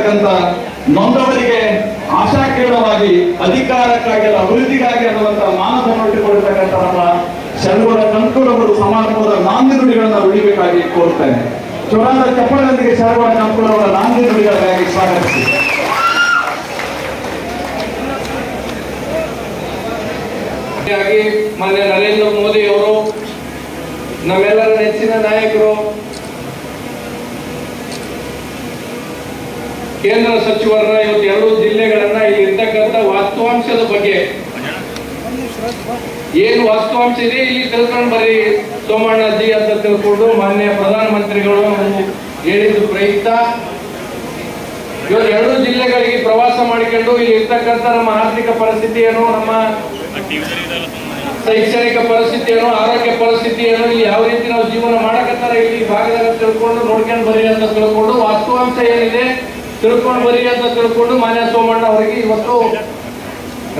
ಇರ್ತಕ್ಕಂಥ ನೊಂದವರಿಗೆ ಆಶಾಕೀರ್ಣವಾಗಿ ಅಧಿಕಾರಕ್ಕಾಗಿ ಅಭಿವೃದ್ಧಿಗಾಗಿ ಅನ್ನುವಂತಹ ಮಾನಸವನ್ನು ಇಟ್ಟುಕೊಂಡಿರ್ತಕ್ಕಂಥ ನಮ್ಮ ಶರಣಗೌಡ ಕಂಕೂರವರು ಸಮಾರಂಭದ ನಾಂದಿ ನುಡಿಗಳನ್ನ ಉಳಿಬೇಕಾಗಿ ಕೋರ್ತೇನೆ. ಚೊರಾದ ಚಪ್ಪಳದೊಂದಿಗೆ ಶರಣಗೌಡ ಕಂಕೂರವರ ನಾಂದಿ ನುಡಿಗಳಿಗಾಗಿ ಸ್ವಾಗತಿಸಿ. ಮಾನ್ಯ ನರೇಂದ್ರ ಮೋದಿ ಅವರು, ನಮ್ಮೆಲ್ಲರ ನೆಚ್ಚಿನ ನಾಯಕರು, ಕೇಂದ್ರ ಸಚಿವರನ್ನ ಇವತ್ತು ಎರಡೂ ಜಿಲ್ಲೆಗಳನ್ನ ಇಲ್ಲಿ ಇರ್ತಕ್ಕಂಥ ವಾಸ್ತವಾಂಶದ ಬಗ್ಗೆ ಏನು ವಾಸ್ತವಾಂಶ ಇದೆ ಇಲ್ಲಿ ತಿಳ್ಕೊಂಡು ಬರ್ರಿ ಸೋಮಣ್ಣಜಿ ಅಂತ ತಿಳ್ಕೊಂಡು ಮಾನ್ಯ ಪ್ರಧಾನಮಂತ್ರಿಗಳು ಹೇಳಿದ್ದು ಪ್ರಯುಕ್ತ ಇವತ್ತು ಎರಡೂ ಜಿಲ್ಲೆಗಳಿಗೆ ಪ್ರವಾಸ ಮಾಡಿಕೊಂಡು ಇಲ್ಲಿ ಇರ್ತಕ್ಕಂಥ ನಮ್ಮ ಆರ್ಥಿಕ ಪರಿಸ್ಥಿತಿ ಏನು, ನಮ್ಮ ಶೈಕ್ಷಣಿಕ ಪರಿಸ್ಥಿತಿ ಏನು, ಆರೋಗ್ಯ ಪರಿಸ್ಥಿತಿ ಏನು, ಇಲ್ಲಿ ಯಾವ ರೀತಿ ನಾವು ಜೀವನ ಮಾಡಕತ್ತಾರ ಇಲ್ಲಿ ಭಾಗದಾಗ ತಿಳ್ಕೊಂಡು ನೋಡ್ಕೊಂಡು ಬರಿ ಅಂತ ತಿಳ್ಕೊಂಡು ವಾಸ್ತವಾಂಶ ಏನಿದೆ ತಿಳ್ಕೊಂಡು ಬರಿ ಅಂತ ತಿಳ್ಕೊಂಡು ಮಾನ್ಯ ಸೋಮಣ್ಣ ಅವರಿಗೆ ಇವತ್ತು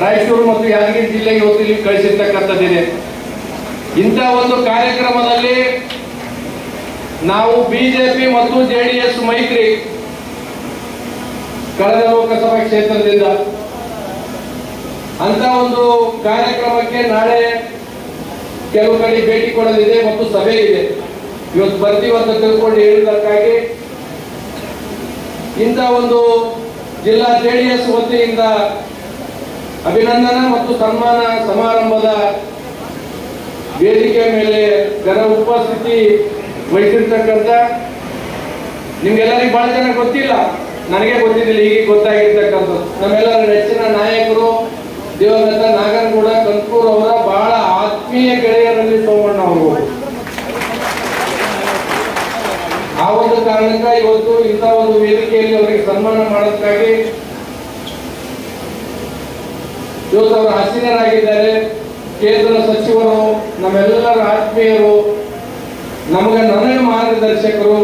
ರಾಯಚೂರು ಮತ್ತು ಯಾದಗಿರಿ ಜಿಲ್ಲೆಗೆ ಇವತ್ತು ಇಲ್ಲಿ ಕಳಿಸಿರ್ತಕ್ಕಂಥದ್ದಿದೆ. ಇಂಥ ಒಂದು ಕಾರ್ಯಕ್ರಮದಲ್ಲಿ ನಾವು ಬಿಜೆಪಿ ಮತ್ತು ಜೆಡಿಎಸ್ ಮೈತ್ರಿ ಕಳೆದ ಲೋಕಸಭಾ ಕ್ಷೇತ್ರದಿಂದ ಅಂತ ಒಂದು ಕಾರ್ಯಕ್ರಮಕ್ಕೆ ನಾಳೆ ಕೆಲವು ಕಡೆ ಭೇಟಿ ಕೊಡಲಿದೆ ಮತ್ತು ಸಭೆ ಇದೆ. ಇವತ್ತು ಬರ್ತೀವಂತ ತಿಳ್ಕೊಂಡು ಹೇಳಿದ್ದಕ್ಕಾಗಿ ಇಂಥ ಒಂದು ಜಿಲ್ಲಾ ಜೆಡಿಎಸ್ ವತಿಯಿಂದ ಅಭಿನಂದನಾ ಮತ್ತು ಸನ್ಮಾನ ಸಮಾರಂಭದ ವೇದಿಕೆ ಮೇಲೆ ಗರ ಉಪಸ್ಥಿತಿ ವಹಿಸಿರ್ತಕ್ಕಂಥ ನಿಮ್ಗೆಲ್ಲರಿಗೂ ಬಹಳ ಜನ ಗೊತ್ತಿಲ್ಲ, ನನಗೆ ಗೊತ್ತಿದ್ದಿಲ್ಲ, ಈಗ ಗೊತ್ತಾಗಿರ್ತಕ್ಕಂಥದ್ದು ನಮ್ಮೆಲ್ಲರ ನೆಚ್ಚಿನ ನಾಯಕರು ದಿವಂಗತ ನಾಗನಗೌಡ ಕಂಕೂರ್ ಅವರ ಬಹಳ ಆತ್ಮೀಯ ಗೆಳೆಯರಲ್ಲಿ ಸೋಮಣ್ಣ ಅವರು. ಆ ಒಂದು ಕಾರಣಕ್ಕ ಇವತ್ತು ಇಂಥ ಒಂದು ವೇದಿಕೆಯಲ್ಲಿ ಅವರಿಗೆ ಸನ್ಮಾನ ಮಾಡೋದಕ್ಕಾಗಿ ಇವತ್ತು ಅವರು ಆಸೀನರಾಗಿದ್ದಾರೆ. ಕೇಂದ್ರ ಸಚಿವರು, ನಮ್ಮೆಲ್ಲರ ಆತ್ಮೀಯರು, ನನಗೆ ಮಾರ್ಗದರ್ಶಕರು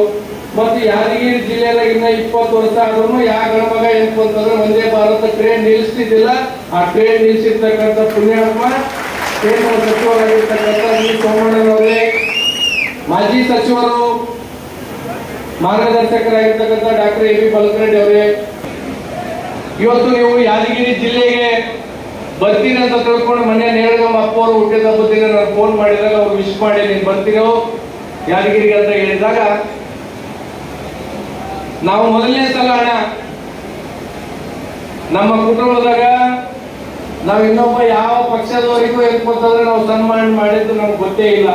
ಮತ್ತು ಯಾದಗಿರಿ ಜಿಲ್ಲೆಯಲ್ಲಿ ಇನ್ನ 20 ವರ್ಷ ಆದ್ರೂ ಯಾವ ಗಣಮಗ ಏನಪ್ಪ ಅಂತಂದ್ರೆ ವಂದೇ ಭಾರತ ಟ್ರೈನ್ ನಿಲ್ಲಿಸ್ತಿದ್ದಿಲ್ಲ. ಆ ಟ್ರೈನ್ ನಿಲ್ಲಿಸಿರ್ತಕ್ಕಂಥ ಪುಣ್ಯಾತ್ಮ ಕೇಂದ್ರ ಸಚಿವರಾಗಿರ್ತಕ್ಕಂಥ ಸೋಮಣ್ಣನವರೇ, ಮಾಜಿ ಸಚಿವರು ಮಾರ್ಗದರ್ಶಕರಾಗಿರ್ತಕ್ಕಂಥ ಡಾಕ್ಟರ್ ಎ ಬಿ ಬಲಕರೆಡ್ಡಿ ಅವರೇ, ಇವತ್ತು ನೀವು ಯಾದಗಿರಿ ಜಿಲ್ಲೆಗೆ ಬರ್ತೀನಿ ಅಂತ ತಿಳ್ಕೊಂಡು ಮೊನ್ನೆ ನೇರಗಮ್ಮ ಅಪ್ಪ ಅವರು ಹುಟ್ಟಿದ ಹಬ್ಬದಿಂದ ನಾನು ಫೋನ್ ಮಾಡಿದಾಗ ಅವ್ರು ವಿಶ್ ಮಾಡಿ ನೀನು ಬರ್ತೀರೋ ಯಾದಗಿರಿಗೆ ಅಂತ ಹೇಳಿದಾಗ ನಾವು ಮೊದಲನೇ ಸಲ ಅಣ್ಣ ನಮ್ಮ ಕುಟುಂಬದಾಗ ನಾವು ಇನ್ನೊಬ್ಬ ಯಾವ ಪಕ್ಷದವರಿಗೂ ಏನ್ಕೊತ್ತಂದ್ರೆ ನಾವು ಸನ್ಮಾನ ಮಾಡಿದ್ದು ನಮ್ಗೆ ಗೊತ್ತೇ ಇಲ್ಲ.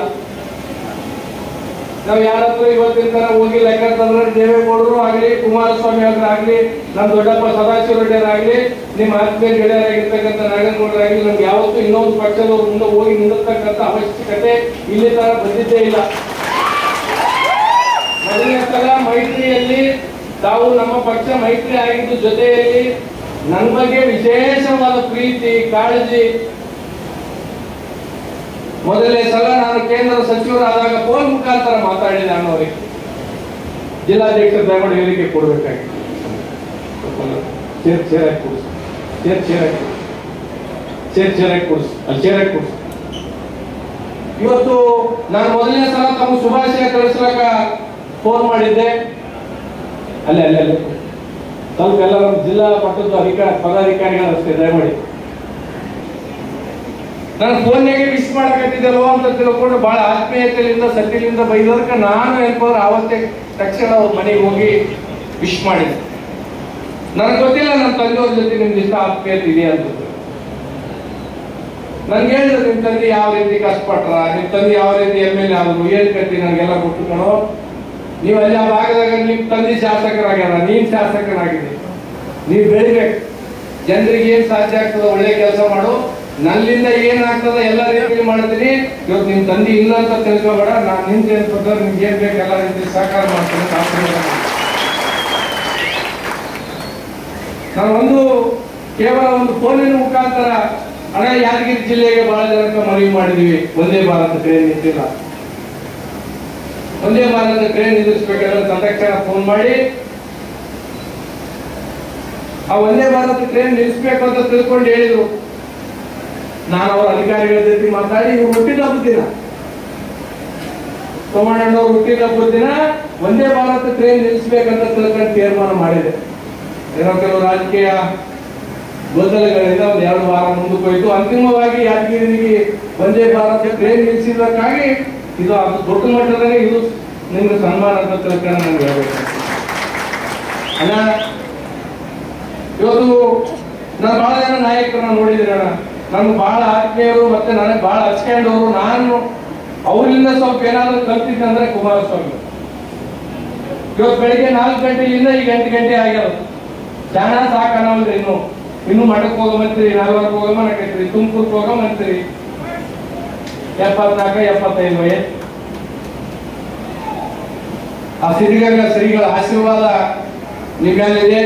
ನಾವು ಯಾರತ್ರ ಇವತ್ತಿನ ತರ ಹೋಗಿಲ್ಲ. ಯಾಕಂತಂದ್ರೆ ದೇವೇಗೌಡರು ಆಗ್ಲಿ, ಕುಮಾರಸ್ವಾಮಿ ಆಗ್ಲಿ, ನಮ್ಮ ದೊಡ್ಡಪ್ಪ ಸದಾಶಿವ ರೆಡ್ಡಿಯರಾಗ್ಲಿ, ನಿಮ್ಮ ಆತ್ಮೀಯ ಗೆಳೆಯರಾಗಿರ್ತಕ್ಕಂಥ ನಾಗನಗೌಡರಾಗ್ಲಿ ನಮ್ಗೆ ಯಾವತ್ತೂ ಇನ್ನೊಂದು ಪಕ್ಷದವ್ರ ಮುಂದೆ ಹೋಗಿ ನಿಲ್ಲತಕ್ಕಂಥ ಅವಶ್ಯಕತೆ ಇಲ್ಲಿ ತರ ಬಂದಿದ್ದೇ ಇಲ್ಲ. ಮೊದಲನೇ ಸಲ ಮೈತ್ರಿಯಲ್ಲಿ ತಾವು ನಮ್ಮ ಪಕ್ಷ ಮೈತ್ರಿ ಆಗಿದ್ದು ಜೊತೆಯಲ್ಲಿ ನನ್ನ ಬಗ್ಗೆ ವಿಶೇಷವಾದ ಪ್ರೀತಿ ಕಾಳಜಿ. ಮೊದಲನೇ ಸಲ ನಾನು ಕೇಂದ್ರ ಸಚಿವರಾದಾಗ ಫೋನ್ ಮುಖಾಂತರ ಮಾತಾಡಿ ನಾನು ಅವರಿಗೆ ಜಿಲ್ಲಾಧ್ಯಕ್ಷರ ದಯಮಾಡಿ ಹೇಳಿಕೆ ಕೊಡಬೇಕಾಗಿ ಇವತ್ತು ನಾನು ಮೊದಲನೇ ಸಲ ತಮ್ಮ ಶುಭಾಶಯ ಕಳಿಸ್ಲಕ್ಕ ಫೋನ್ ಮಾಡಿದ್ದೆ. ಅಲ್ಲೇ ಅಲ್ಲೇ ಅಲ್ಲೇ ಸ್ವಲ್ಪ ಎಲ್ಲ ನಮ್ಮ ಜಿಲ್ಲಾ ಮಟ್ಟದ ಪದಾಧಿಕಾರಿಗಳು ಅಷ್ಟೇ ದಯಮಾಡಿ ನಾನು ಫೋನ್ಯಾಗೆ ವಿಶ್ ಮಾಡಕತ್ತಿದ್ದಲ್ವ ಅಂತ ತಿಳ್ಕೊಂಡು ಬಹಳ ಆತ್ಮೀಯತೆಯಿಂದ ಸತಿಲಿಂದ ಬೈದೋದಕ್ಕೆ ನಾನು ಏನ್ಕೋದ್ರೆ ಆವತ್ತೇ ತಕ್ಷಣ ಅವ್ರ ಮನೆಗೆ ಹೋಗಿ ವಿಶ್ ಮಾಡಿದ್ದೆ. ನನಗೆ ಗೊತ್ತಿಲ್ಲ ನಮ್ಮ ತಂದೆಯವ್ರ ಜೊತೆ ನಿಮ್ಗೆ ಇಷ್ಟ ಆತ್ಮೀಯತೆ ಇದೆ ಅಂತ. ನನ್ಗೆ ಹೇಳಿದ್ರು ನಿಮ್ ತಂದೆ ಯಾವ ರೀತಿ ಕಷ್ಟಪಟ್ರ, ನಿಮ್ ತಂದೆ ಯಾವ ರೀತಿ MLA ಆದ್ರು, ಏನ್ ಕಟ್ಟಿ ನನಗೆಲ್ಲ ಕೊಟ್ಟುಕೊಂಡು ನೀವು ಅಲ್ಲಿ ಆ ಭಾಗದಾಗ ನಿಮ್ ತಂದೆ ಶಾಸಕರಾಗ್ಯಾರ, ನೀನ್ ಶಾಸಕರಾಗಿದೆ, ನೀವ್ ಬೆಳಿಬೇಕು, ಜನರಿಗೆ ಏನ್ ಸಾಧ್ಯ ಆಗ್ತದ ಒಳ್ಳೆ ಕೆಲಸ ಮಾಡು, ನನ್ನಿಂದ ಏನಾಗ್ತದ ಎಲ್ಲ ರೀತಿಯಲ್ಲಿ ಮಾಡ್ತೀನಿ. ಇವತ್ತು ನಿಮ್ ತಂದೆ ಇಲ್ಲ ಅಂತ ತಿಳ್ಕೊಬೇಡ, ನಾನು ನಿಂತ ಏನ್ಪದ ನಿಮ್ಗೆ ಏನ್ ಬೇಕು ಎಲ್ಲ ರೀತಿ ಸಹಕಾರ ಮಾಡ್ತೀನಿ. ನಾವೊಂದು ಕೇವಲ ಒಂದು ಫೋನಿನ ಮುಖಾಂತರ ಹಣ ಯಾದಗಿರಿ ಜಿಲ್ಲೆಗೆ ಬಹಳ ಜನಕ್ಕೆ ಮನವಿ ಮಾಡಿದೀವಿ. ಒಂದೇ ಭಾರತ ಟ್ರೈನ್ ನಿಂತಿಲ್ಲ, ಒಂದೇ ಭಾರತ ಟ್ರೈನ್ ನಿಲ್ಲಿಸಬೇಕಾದ್ರೆ ತಕ್ಷಣ ಫೋನ್ ಮಾಡಿ ಆ ಒಂದೇ ಭಾರತ ಟ್ರೈನ್ ನಿಲ್ಲಿಸಬೇಕು ಅಂತ ತಿಳ್ಕೊಂಡು ಹೇಳಿದ್ರು. ನಾನು ಅವರ ಅಧಿಕಾರಿಗಳ ಜೊತೆ ಮಾತಾಡಿ ಇವ್ರು ಹುಟ್ಟಿದ ಹಬ್ಬದ ದಿನ, ಸೋಮಣ್ಣನವರು ಹುಟ್ಟಿದ ಹಬ್ಬದ ದಿನ ಒಂದೇ ಭಾರತ ಟ್ರೈನ್ ನಿಲ್ಲಿಸಬೇಕಂತ ತಿಳ್ಕೊಂಡು ತೀರ್ಮಾನ ಮಾಡಿದೆ. ಏನೋ ಕೆಲವು ರಾಜಕೀಯ ಗೊಂದಲಗಳಿಂದ ಒಂದು 2 ವಾರ ಮುಂದಕ್ಕೆ ಹೋಯಿತು. ಅಂತಿಮವಾಗಿ ಯಾದಗಿರಿಗೆ ವಂದೇ ಭಾರತ್ ಟ್ರೈನ್ ನಿಲ್ಲಿಸಿದ್ದಕ್ಕಾಗಿ ಇದು ಅದು ದೊಡ್ಡ ಮಟ್ಟದಲ್ಲಿ ಇದು ನಿಮ್ಗೆ ಸನ್ಮಾನ ಅಂತ ತಿಳ್ಕೊಂಡು ನನಗೆ ಹೇಳ್ಬೇಕು. ಅಣ್ಣ, ಇವತ್ತು ನಾನು ಬಹಳ ಜನ ನಾಯಕರನ್ನ ನೋಡಿದ್ದೀನಿ ಅಣ್ಣ. ನನ್ಗೆ ಬಹಳ ಆತ್ಮೀಯರು ಮತ್ತೆ ನನಗೆ ಬಹಳ ಹಚ್ಕೊಂಡವರು. ನಾನು ಅವರಿಂದ ಸ್ವಲ್ಪ ಏನಾದರೂ ಕಲ್ತಿದ್ದಂದ್ರೆ ಕುಮಾರಸ್ವಾಮಿ. ಇವತ್ತು ಬೆಳಿಗ್ಗೆ 4 ಗಂಟೆಯಿಂದ ಈಗ 8 ಗಂಟೆ ಆಗ್ಯಾವ. ಜನ ಸಾಕನ್ನೋಲ್ರಿ. ಇನ್ನು ಮಠಕ್ಕೆ ಹೋಗಮಂತ್ರಿ, ನಾಲ್ವರ್ಗೆ ಹೋಗಮನಕೈತ್ರಿ, ತುಮಕೂರ್ಗೆ ಹೋಗಮಂತ್ರಿ. 74, 75 ವಯಸ್ಸು. ಆ ಸಿದ್ಧಗಂಗಾ ಶ್ರೀಗಳ ಆಶೀರ್ವಾದ ನಿಮ್ಮೇಲಿದೆ.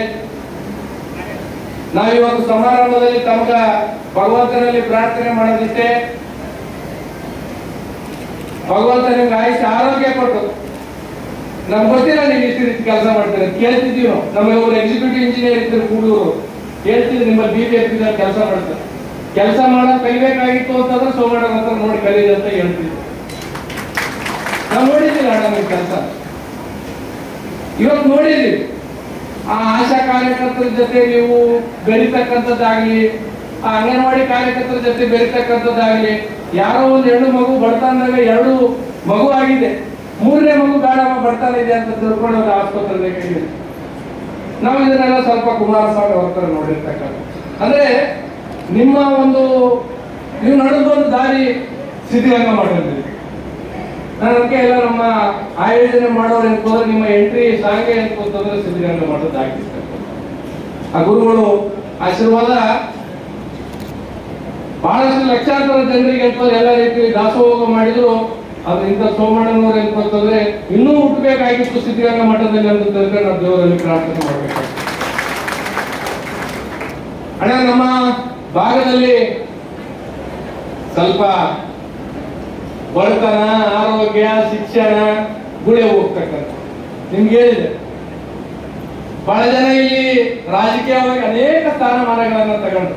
ನಾವಿವತ್ತು ಸಮಾರಂಭದಲ್ಲಿ ತಮಗ ಭಗವಂತನಲ್ಲಿ ಪ್ರಾರ್ಥನೆ ಮಾಡೋದಿಷ್ಟೇ, ಭಗವಂತ ನಿಮ್ಗೆ ಆಯುಷ್ಯ ಆರೋಗ್ಯ ಕೊಟ್ಟು. ನಮ್ಗೆ ಗೊತ್ತಿಲ್ಲ ನೀವು ಇಷ್ಟು ರೀತಿ ಕೆಲಸ ಮಾಡ್ತೀರ. ಕೇಳ್ತಿದ್ದೀವಿ ನಾವು. ನಮಗೆ ಒಬ್ಬರು ಎಕ್ಸಿಕ್ಯೂಟಿವ್ ಇಂಜಿನಿಯರ್ ಇದ್ರು ಕೂಡೂರು, ಹೇಳ್ತಿದ್ರು ನಿಮ್ಮ BJP ಕೆಲಸ ಮಾಡ್ತಾರೆ. ಕೆಲಸ ಮಾಡೋದು ಕಲಿಬೇಕಾಗಿತ್ತು ಅಂತಂದ್ರೆ ಸೋಮಣ್ಣ ಹತ್ರ ನೋಡಿ ಕಲೀರಿ ಅಂತ ಹೇಳ್ತಿದ್ವಿ. ನಾವು ನೋಡಿದ್ದೀವಿ ಅಣ್ಣ ನಿಮ್ಮ ಕೆಲಸ. ಇವತ್ತು ನೋಡಿದ್ದೀವಿ ಆ ಆಶಾ ಕಾರ್ಯಕರ್ತರ ಜೊತೆ ನೀವು ಬೆರೀತಕ್ಕಂಥದ್ದಾಗ್ಲಿ, ಆ ಅಂಗನವಾಡಿ ಕಾರ್ಯಕರ್ತರ ಜೊತೆ ಬೆರೀತಕ್ಕಂಥದ್ದಾಗ್ಲಿ. ಯಾರೋ ಒಂದು ಹೆಣ್ಣು ಮಗು ಬಡತನದಾಗ 2 ಮಗು ಆಗಿದೆ, 3ನೇ ಮಗು ಬೇಡಮ್ಮ ಬಡತನ ಇದೆ ಅಂತ ತಿಳ್ಕೊಂಡು ಒಂದು ಆಸ್ಪತ್ರೆಗೆ ಕೈಗಿದೆ. ನಾವು ಇದನ್ನೆಲ್ಲ ಸ್ವಲ್ಪ ಕುಮಾರಸ್ವಾಮಿ ಅವ್ರ ಹತ್ರ ನೋಡಿರ್ತಕ್ಕಂಥ. ಅಂದ್ರೆ ನಿಮ್ಮ ಒಂದು ನೀವು ನಡೆದೊಂದು ದಾರಿ ಸಿದ್ಧಗಂಗಾ ಮಾಡಿದ್ರಿ. ನನಗೆ ಎಲ್ಲ ನಮ್ಮ ಆಯೋಜನೆ ಮಾಡೋರು ಎನ್ಕೋದ್ರೆ ನಿಮ್ಮ ಎಂಟ್ರಿ ಸಾಂಗೆ ಎನ್ಕೋತಂದ್ರೆ ಸಿದ್ಧಗಂಗಾ ಮಾಡೋದು ಆಗಿರ್ತಕ್ಕಂಥ. ಆ ಗುರುಗಳು ಆಶೀರ್ವಾದ ಬಹಳಷ್ಟು ಲಕ್ಷಾಂತರ ಜನರಿಗೆ ಎನ್ಕೋದ್ರೆ ಎಲ್ಲ ರೀತಿ ದಾಸೋಹ ಮಾಡಿದ್ರು. ಅದು ಇಂಥ ಸೋಮಣ್ಣನವರು ಎನ್ಕೋತಂದ್ರೆ ಇನ್ನೂ ಹುಟ್ಟಬೇಕಾಗಿತ್ತು ಸಿದ್ಧಗಂಗಾ ಮಠದಲ್ಲಿ ಅಂತ ತಿಳ್ಕೊಂಡು ನಾವು ದೇವರಲ್ಲಿ ಪ್ರಾರ್ಥನೆ ಮಾಡಬೇಕು. ಅಣ್ಣ, ನಮ್ಮ ಭಾಗದಲ್ಲಿ ಸ್ವಲ್ಪ ಬಡತನ, ಆರೋಗ್ಯ, ಶಿಕ್ಷಣ ಗುಳೆ ಹೋಗ್ತಕ್ಕಂಥ ನಿಮ್ಗೆ ಹೇಳಿದೆ. ಬಹಳ ಜನ ಇಲ್ಲಿ ರಾಜಕೀಯವಾಗಿ ಅನೇಕ ಸ್ಥಾನಮಾನಗಳನ್ನ ತಗೊಂಡು.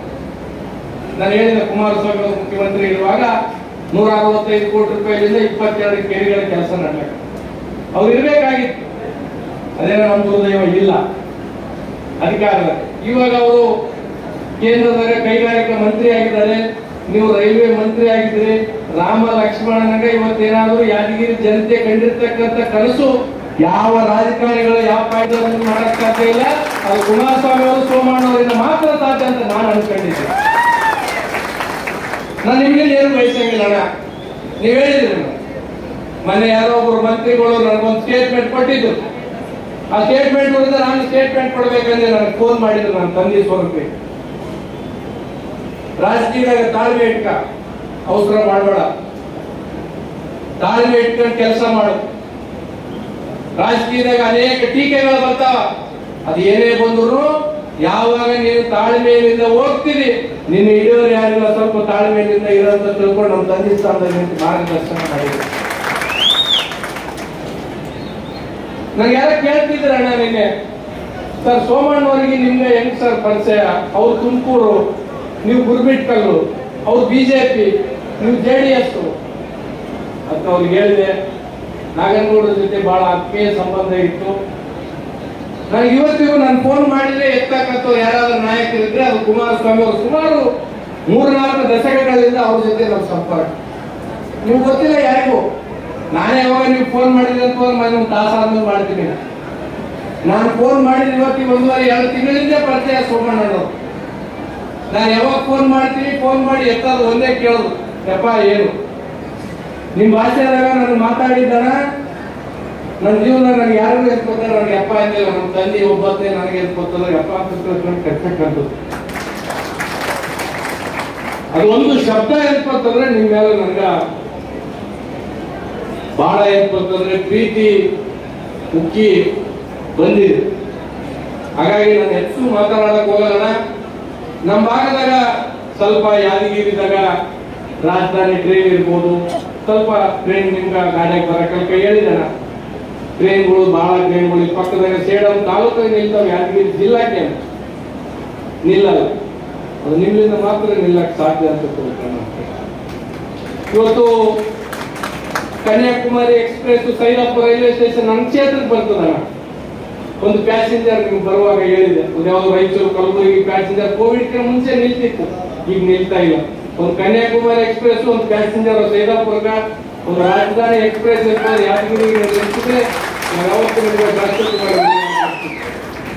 ನಾನು ಹೇಳಿದೆ, ಕುಮಾರಸ್ವಾಮಿ ಅವರು ಮುಖ್ಯಮಂತ್ರಿ ಇರುವಾಗ 165 ಕೋಟಿ ರೂಪಾಯಿಯಿಂದ 22 ಕೆರೆಗಳ ಕೆಲಸ ನಡ್ಲಕ್ಕ ಅವ್ರು ಇರ್ಬೇಕಾಗಿತ್ತು. ಅದೇನೋ ನಮ್ಮ ದುರ್ದೈವ ಇಲ್ಲ ಅಧಿಕಾರದ. ಇವಾಗ ಅವರು ಕೇಂದ್ರದಾಗ ಕೈಗಾರಿಕಾ ಮಂತ್ರಿ ಆಗಿದ್ದಾರೆ, ನೀವು ರೈಲ್ವೆ ಮಂತ್ರಿ ಆಗಿದ್ರಿ. ರಾಮ ಲಕ್ಷ್ಮಣನಾಗ ಇವತ್ತೇನಾದ್ರೂ ಯಾದಗಿರಿ ಜನತೆ ಕಂಡಿರ್ತಕ್ಕಂಥ ಕನಸು ಯಾವ ರಾಜಕಾರಣಿಗಳು ಯಾವ ಕಾಯ್ದೆ ಮಾಡಕ್ ಸಾಧ್ಯ ಇಲ್ಲ. ಅದು ಕುಮಾರಸ್ವಾಮಿ ಅವರು ಸೋಮಣ್ಣ ಅವರಿಂದ ಮಾತ್ರ ಸಾಧ್ಯ ಅಂತ ನಾನು ಅನ್ಕೊಂಡಿದ್ದೆ. ನಾನು ನಿಮ್ಗೆ ಏನು ಬಯಸಂಗಿಲ್ಲ ಅಣ್ಣ. ನೀವ್ ಹೇಳಿದ್ರಿ ಮೊನ್ನೆ ಯಾರೋ ಒಬ್ರು ಮಂತ್ರಿಗಳು ನನಗೊಂದು ಸ್ಟೇಟ್ಮೆಂಟ್ ಕೊಟ್ಟಿದ್ರು. ಆ ಸ್ಟೇಟ್ಮೆಂಟ್ ವಿರುದ್ಧ ನಾನು ಸ್ಟೇಟ್ಮೆಂಟ್ ಕೊಡ್ಬೇಕಂದ್ರೆ ನನಗೆ ಫೋನ್ ಮಾಡಿದ್ರು ನನ್ನ ತಂದೆ ಸ್ವರೂಪಿ. ರಾಜಕೀಯದಾಗ ತಾಳ್ಮೆ ಇಟ್ಕ, ಅವಸರ ಮಾಡಬೇಡ, ತಾಳ್ಮೆ ಇಟ್ಕೊಂಡು ಕೆಲಸ ಮಾಡು. ರಾಜಕೀಯದಾಗ ಅನೇಕ ಟೀಕೆಗಳು ಬರ್ತಾವ. ಅದು ಏನೇ ಬಂದ್ರು ಯಾವಾಗ ನೀನು ತಾಳ್ಮೆಯಿಂದ ಹೋಗ್ತೀರಿ, ನಿನ್ನ ಹಿಡಿಯೋರು ಯಾರಿಲ್ಲ. ಸ್ವಲ್ಪ ತಾಳ್ಮೆಯಿಂದ ಇರೋಂತ ತಿಳ್ಕೊಂಡು ನಮ್ಮ ತಂದೆ ಸ್ಥಾನದಲ್ಲಿ ನಿಂತು ಮಾರ್ಗದರ್ಶನ ಮಾಡಿದ್ರು. ನಂಗೆ ಯಾರ ಕೇಳ್ತಿದ್ರ ಅಣ್ಣ ನಿನ್ನೆ, ಸರ್ ಸೋಮಣ್ಣವರಿಗೆ ನಿಮ್ಗೆ ಹೆಂಗ್ ಸರ್ ಪರಿಚಯ? ಅವ್ರು ತುಮಕೂರು, ನೀವು ಗುರುಬಿಟ್ಕಲ್ಲು, ಅವ್ರು BJP, ನೀವು JDS ಅಂತ ಅವ್ರಿಗೆ ಹೇಳಿದೆ. ನಾಗನಗೌಡರ ಜೊತೆ ಬಹಳ ಆತ್ಮೀಯ ಸಂಬಂಧ ಇತ್ತು. ನನಗೆ ಇವತ್ತಿಗೂ ನಾನು ಫೋನ್ ಮಾಡಿದ್ರೆ ಎತ್ತಕ್ಕಂಥ ಯಾರಾದ್ರೂ ನಾಯಕರಿದ್ರೆ ಅದು ಕುಮಾರಸ್ವಾಮಿ ಅವರು. ಸುಮಾರು 3-4 ದಶಕಗಳಿಂದ ಅವ್ರ ಜೊತೆ ನಮ್ಮ ಸಂಪರ್ಕ. ನೀವು ಗೊತ್ತಿಲ್ಲ ಯಾರಿಗೂ. ನಾನೇ ಯಾವಾಗ ನೀವು ಫೋನ್ ಮಾಡಿದ್ರೆ ಅಂತ ಒಂದು ತಾಸಾದ್ಮೇಲೆ ಮಾಡ್ತೀನಿ. ನಾನು ಫೋನ್ ಮಾಡಿದ್ರೆ ಇವತ್ತಿಗೆ 1.5-2 ತಿಂಗಳಿಂದ ಪರಿಚಯ ಸೋಮಣ್ಣನವರು. ನಾನು ಯಾವಾಗ ಫೋನ್ ಮಾಡ್ತೀನಿ, ಫೋನ್ ಮಾಡಿ ಎತ್ತಾದ್ರು ಒಂದೇ ಕೇಳೋದು, ಯಪ್ಪ ಏನು ನಿಮ್ ಭಾಷೆದಾಗ ನಾನು ಮಾತಾಡಿದ್ದಾನ. ನನ್ನ ಜೀವನ ನನಗೆ ಯಾರು ಎತ್ಕೊತಾರೆ, ನನಗೆ ಅಪ್ಪ ಅಂದಿಲ್ಲ. ನಮ್ಮ ತಂದೆ ಒಬ್ಬತ್ತೇ ನನಗೆ ಎತ್ಕೊತಾರೆ ಅಪ್ಪ ಅಂತ ಕಟ್ತಕ್ಕಂಥದ್ದು. ಅದು ಒಂದು ಶಬ್ದ ಎತ್ಕೊತಂದ್ರೆ ನಿಮ್ ಮೇಲೆ ನನಗ ಬಹಳ ಎತ್ಕೊತಂದ್ರೆ ಪ್ರೀತಿ ಉಕ್ಕಿ ಬಂದಿದೆ. ಹಾಗಾಗಿ ನಾನು ಹೆಚ್ಚು ಮಾತನಾಡಕ್ ಹೋಗಲ್ಲ. ನಮ್ಮ ಭಾಗದಾಗ ಸ್ವಲ್ಪ ಯಾದಗಿರಿದಾಗ ರಾಜಧಾನಿ ಟ್ರೈನ್ ಇರ್ಬೋದು, ಸ್ವಲ್ಪ ಟ್ರೈನ್ ನಿಮ್ಗೆ ಗಾಡಿಯಾಗ ಬರಕಲ್ಪ ಹೇಳಿದಾನ. ಟ್ರೈನ್ಗಳು ಬಹಳ ಟ್ರೈನ್ಗಳು ಪಕ್ಕದಾಗ ಸೇಡಂ ತಾಲೂಕಾಗ ನಿಲ್ತಾವ. ಯಾದಗಿರಿ ಜಿಲ್ಲಾಕ್ಕೆ ನಿಲ್ಲಲ್ಲ. ಅದು ನಿಮ್ಮಿಂದ ಮಾತ್ರ ನಿಲ್ಲಕ್ಕೆ ಸಾಧ್ಯ ಅಂತ ತಿಳ್ಕೊಂಡು ಇವತ್ತು Kanyakumari express Saidapur railway station ನನ್ನ ಕ್ಷೇತ್ರಕ್ಕೆ ಬರ್ತದಣ್ಣ. ಒಂದು ಪ್ಯಾಸೆಂಜರ್ ನೀವು ಬರುವಾಗ ಹೇಳಿದೆ, ಯಾವ್ದು ರಾಯಚೂರು ಕಲಬುರಗಿ ಪ್ಯಾಸೆಂಜರ್ ಕೋವಿಡ್ ಮುಂಚೆ ನಿಲ್ತಿತ್ತು, ಈಗ ನಿಲ್ತಾ ಇಲ್ಲ. ಒಂದು ಕನ್ಯಾಕುಮಾರಿ ಎಕ್ಸ್ಪ್ರೆಸ್, ಒಂದು ಪ್ಯಾಸೆಂಜರ್ ಸೈದಾಪುರಗ, ಒಂದು ರಾಜಧಾನಿ ಎಕ್ಸ್ಪ್ರೆಸ್ ಯಾದಗಿರಿಗೆ ನಿಲ್ಸಿದ್ರೆ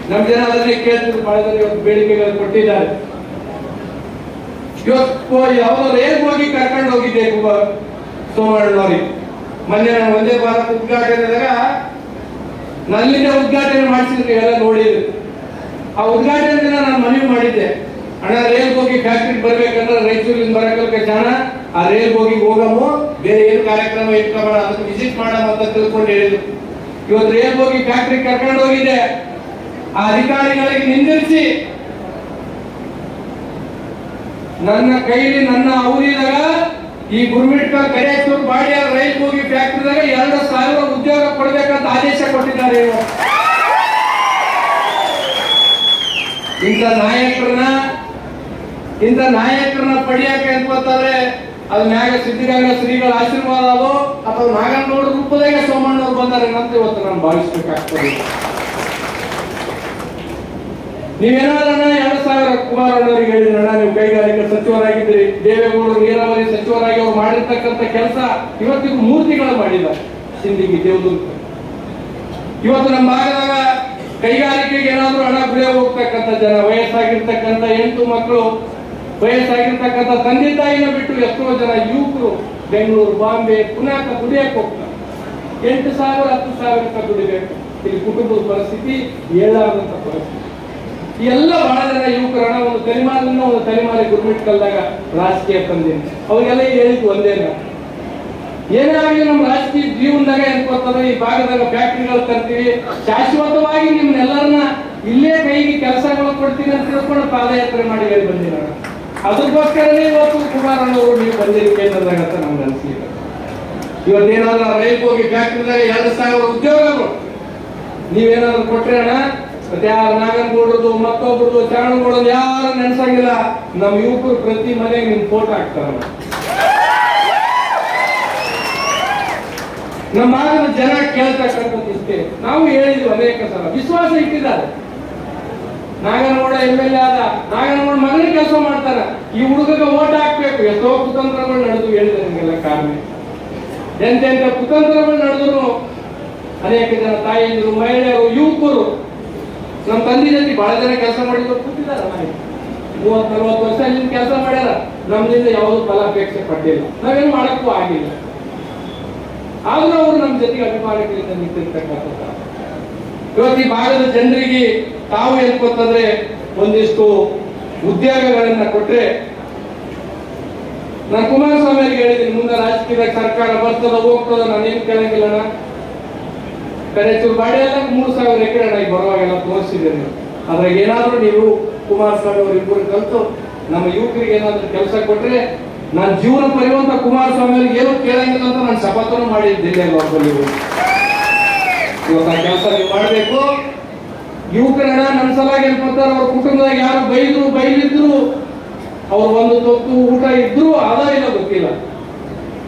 ನಮ್ ಜನ ಅದನ್ನೇ ಕೇಳ್ತಿದ್ರು. ಬಹಳ ಜನ ಇವತ್ತು ಬೇಡಿಕೆಗಳು ಕೊಟ್ಟಿದ್ದಾರೆ. ಇವತ್ತು ಯಾವ ರೇಲ್ ಹೋಗಿ ಕರ್ಕೊಂಡು ಹೋಗಿದ್ದೆ ಸೋಮಣ್ಣನವ್ರಿಗೆ. ಮೊನ್ನೆ ನಾನು ವಂದೇ ಭಾರತ್ ಉದ್ಘಾಟನೆದಾಗ ನಲ್ಲಿಂದ ಉದ್ಘಾಟನೆ ಮಾಡಿಸಿದ್ರೆ ಎಲ್ಲ ನೋಡಿದ್ರು. ಆ ಉದ್ಘಾಟನೆ ದಿನ ನಾನು ಮನವಿ ಮಾಡಿದ್ದೆ, ಅಣ್ಣ ರೇಲ್ ಹೋಗಿ ಫ್ಯಾಕ್ಟ್ರಿಗೆ ಬರ್ಬೇಕಂದ್ರೆ ರಾಯಚೂರಿಂದ ಬರಕಲ್ಕ ಜನ ಆ ರೇಲ್ ಹೋಗಿ ಹೋಗಮು, ಬೇರೆ ಏನು ಕಾರ್ಯಕ್ರಮ ಇಟ್ಕೋಬೇಡ, ಅದಕ್ಕೆ ವಿಸಿಟ್ ಮಾಡಮ ಅಂತ ತಿಳ್ಕೊಂಡು ಹೇಳಿದ್ರು. ಇವತ್ತು ರೇಲ್ ಹೋಗಿ ಫ್ಯಾಕ್ಟ್ರಿಗೆ ಕರ್ಕೊಂಡು ಹೋಗಿದ್ದೆ. ಆ ಅಧಿಕಾರಿಗಳಿಗೆ ನಿಂದಿರಿಸಿ ನನ್ನ ಕೈಲಿ ನನ್ನ ಅವರಿದಾಗ ಈ ಗುರುಮಿಟ್ಕಲ್ ಕರಿಯಚೂರು ಬಾಡಿಯ ರೈಲ್ ಹೋಗಿ ಫ್ಯಾಕ್ಟ್ರಿದಾಗ 2,000 ಉದ್ಯೋಗ ಕೊಡ್ಬೇಕಂತ ಆದೇಶ ಕೊಟ್ಟಿದ್ದಾರೆ. ಇಂಥ ನಾಯಕರನ್ನ ಪಡಿಯಕ್ಕೆ ಅನ್ಕೋತಾರೆ. ಅದ್ ಮ್ಯಾಗ ಸಿದ್ಧಗಂಗಾ ಶ್ರೀಗಳ ಆಶೀರ್ವಾದವೋ ಅಥವಾ ನಾಗನಗೌಡ ರೂಪದಾಗ ಸೋಮಣ್ಣವ್ರು ಬಂದಾರೆ ಅಂತ ಇವತ್ತು ನಾನು ಭಾವಿಸ್ಬೇಕಾಗ್ತದೆ. ನೀವೇನಾದ್ರೂ 2,000 ಕುಮಾರಣ್ಣವರಿಗೆ ಹೇಳಿದ್ರಣ್ಣ, ನೀವು ಕೈಗಾರಿಕಾ ಸಚಿವರಾಗಿದ್ದೀರಿ, ದೇವೇಗೌಡರು ನೀರಾವರಿ ಸಚಿವರಾಗಿ ಅವ್ರು ಮಾಡಿರ್ತಕ್ಕಂಥ ಕೆಲಸ ಇವತ್ತಿಗೂ ಮೂರ್ತಿಗಳು ಮಾಡಿದ್ದಾರೆ ಸಿಂಧಿಗೆ ದೇವದುರ್ಗ. ಇವತ್ತು ನಮ್ಮ ಭಾಗದಾಗ ಕೈಗಾರಿಕೆಗೆ ಏನಾದ್ರೂ ಹಣ ಬಿಳೆ ಹೋಗ್ತಕ್ಕಂಥ ಜನ, ವಯಸ್ಸಾಗಿರ್ತಕ್ಕಂಥ 8 ಮಕ್ಕಳು, ವಯಸ್ಸಾಗಿರ್ತಕ್ಕಂಥ ತಂದೆ ತಾಯಿನ ಬಿಟ್ಟು ಎಷ್ಟೋ ಜನ ಯುವಕರು ಬೆಂಗಳೂರು, ಬಾಂಬೆ, ಪುನಃ ದುಡಿಯಕ್ಕೆ ಹೋಗ್ತಾರೆ. 8,000 10,000 ದುಡಿಬೇಕು. ಇಲ್ಲಿ ಕುಟುಂಬದ ಪರಿಸ್ಥಿತಿ ಏಳಾದಂತ ಪರಿಸ್ಥಿತಿ. ಎಲ್ಲ ಬಹಳ ಜನ ಯುವಕರಣ ಒಂದು ತಲೆಮಾರಿನ ಒಂದು ತಲೆಮಾರಿ ಗುರುಮಿಟ್ಕಲ್ದಾಗ ರಾಜಕೀಯ ತಂದಿನಿ. ಅವ್ರಿಗೆಲ್ಲ ಹೇಳಿದ್ದು ಒಂದೇನ, ಏನೇ ಆಗಲಿ ನಮ್ಮ ರಾಜಕೀಯ ಜೀವನದಾಗ ಅನ್ಕೋತಂದ್ರೆ ಈ ಭಾಗದಾಗ ಫ್ಯಾಕ್ಟ್ರಿಗಳು ತರ್ತೀವಿ, ಶಾಶ್ವತವಾಗಿ ನಿಮ್ನೆಲ್ಲರನ್ನ ಇಲ್ಲೇ ಕೈಗೆ ಕೆಲಸಗಳು ಕೊಡ್ತೀನಿ ಅಂತ ತಿಳ್ಕೊಂಡು ಪಾದಯಾತ್ರೆ ಮಾಡಿ ಹೇಳಿ ಬಂದಿನ. ಅದಕ್ಕೋಸ್ಕರನೇ ಇವತ್ತು ಕುಮಾರಣ್ಣವರು ನೀವು ಬಂದಿರಿ ಕೇಂದ್ರದಾಗ ಅಂತ ನಮ್ಗೆ ಅನಿಸಿಲ್ಲ. ಇವತ್ತೇನಾದ್ರೂ ರೈಲ್ ಹೋಗಿ ಫ್ಯಾಕ್ಟ್ರಿದಾಗ 2,000 ಉದ್ಯೋಗಗಳು ನೀವೇನಾದ್ರೂ ಕೊಟ್ರೆ ಅಣ್ಣ, ಮತ್ತೆ ಯಾರು ನಾಗನಗೌಡರದು ಮತ್ತೊಬ್ಬರದು ಚರಣಗೌಡರದು ಯಾರು ನೆನ್ಸಂಗಿಲ್ಲ. ನಮ್ಮ ಯುವಕರು ಪ್ರತಿ ಮನೆಗೆ ನಿಮ್ ಫೋಟೋ ಹಾಕ್ತಾರ. ನಮ್ಮ ಭಾಗದ ಜನ ಕೇಳ್ತಕ್ಕಂಥದ್ದು ಇಷ್ಟೇ. ನಾವು ಹೇಳಿದ್ವಿ ಅನೇಕ ಸಲ, ವಿಶ್ವಾಸ ಇಟ್ಟಿದ್ದಾರೆ. ನಾಗನಗೌಡ MLA ಆದ, ನಾಗನಗೌಡ ಮಗನಿಗೆ ಕೆಲಸ ಮಾಡ್ತಾರ, ಈ ಹುಡುಗಗೆ ಓಟ್ ಹಾಕ್ಬೇಕು. ಎಷ್ಟೋ ಕುತಂತ್ರಗಳು ನಡೆದು ಹೇಳಿದೆ ನಿಮಗೆಲ್ಲ ಕಾರಣ. ಎಂತೆಂತ ಕುತಂತ್ರಗಳು ನಡೆದ್ರು ಅನೇಕ ಜನ ತಾಯಿಯರು, ಮಹಿಳೆಯರು, ಯುವಕರು ನಮ್ಮ ತಂದೆ ಜೊತೆ ಬಹಳ ಜನ ಕೆಲಸ ಮಾಡಿದ್ರು ಕೂತಿದ್ದಾರೆ. 30-40 ವರ್ಷ ಇಲ್ಲಿ ಕೆಲಸ ಮಾಡ್ಯಾರ. ನಮ್ಮಿಂದ ಯಾವುದು ಫಲಾಪೇಕ್ಷೆ ಪಟ್ಟಿಲ್ಲ, ನಾವೇನು ಮಾಡಕ್ಕೂ ಆಗಿಲ್ಲ. ಆದ್ರೂ ಅವರು ನಮ್ಮ ಜೊತೆಗೆ ಅಭಿಮಾನಿಗಳಿಂದ ನಿಂತಿರ್ತಕ್ಕಂಥ. ಇವತ್ತು ಈ ಭಾಗದ ಜನರಿಗೆ ತಾವು ಹೇಳ್ಕೊತಂದ್ರೆ ಒಂದಿಷ್ಟು ಉದ್ಯೋಗಗಳನ್ನ ಕೊಟ್ರೆ, ನಾನು ಕುಮಾರಸ್ವಾಮಿ ಅವರಿಗೆ ಹೇಳಿದ್ದೀನಿ, ಮುಂದೆ ರಾಜಕೀಯದಾಗ ಸರ್ಕಾರ ಬರ್ತದ ಹೋಗ್ತದ, ನಾನೇನು ಕೇಳಂಗಿಲ್ಲಣ್ಣ. ಕರೆಚೂರು ಬಾಡಿ ಎಲ್ಲ 3,000 ಎಕರೆ ಅಣ್ಣ ಈಗ ಬರುವಾಗೆಲ್ಲ ತೋರಿಸಿದ್ದೇನೆ. ಅದ್ರಾಗ ಏನಾದ್ರೂ ನೀವು ಕುಮಾರಸ್ವಾಮಿ ಅವರಿಬ್ಬರು ಕಲ್ತು ನಮ್ಮ ಯುವಕರಿಗೆ ಏನಾದ್ರೂ ಕೆಲಸ ಕೊಟ್ರೆ ನಾನು ಜೀವನ ಪರ್ಯಂತ ಕುಮಾರಸ್ವಾಮಿ ಅವರಿಗೆ ಏನು ಕೇಳಂಗಿಲ್ಲ ಅಂತ ನಾನು ಶಪಥವನ್ನು ಮಾಡಿದ್ದಿಲ್ಲ. ಇವತ್ತು ಆ ಕೆಲಸ ನೀವು ಮಾಡಬೇಕು. ಯುವಕರನ್ನ ನನ್ನ ಸಲಾಗಿ ಏನ್ಕೊತಾರೆ, ಅವ್ರ ಕುಟುಂಬದಾಗ ಯಾರು ಬೈಲಿದ್ರು, ಅವ್ರು ಒಂದು ತೊತ್ತು ಊಟ ಇದ್ರು ಆದಾಯ ಇಲ್ಲ ಗೊತ್ತಿಲ್ಲ,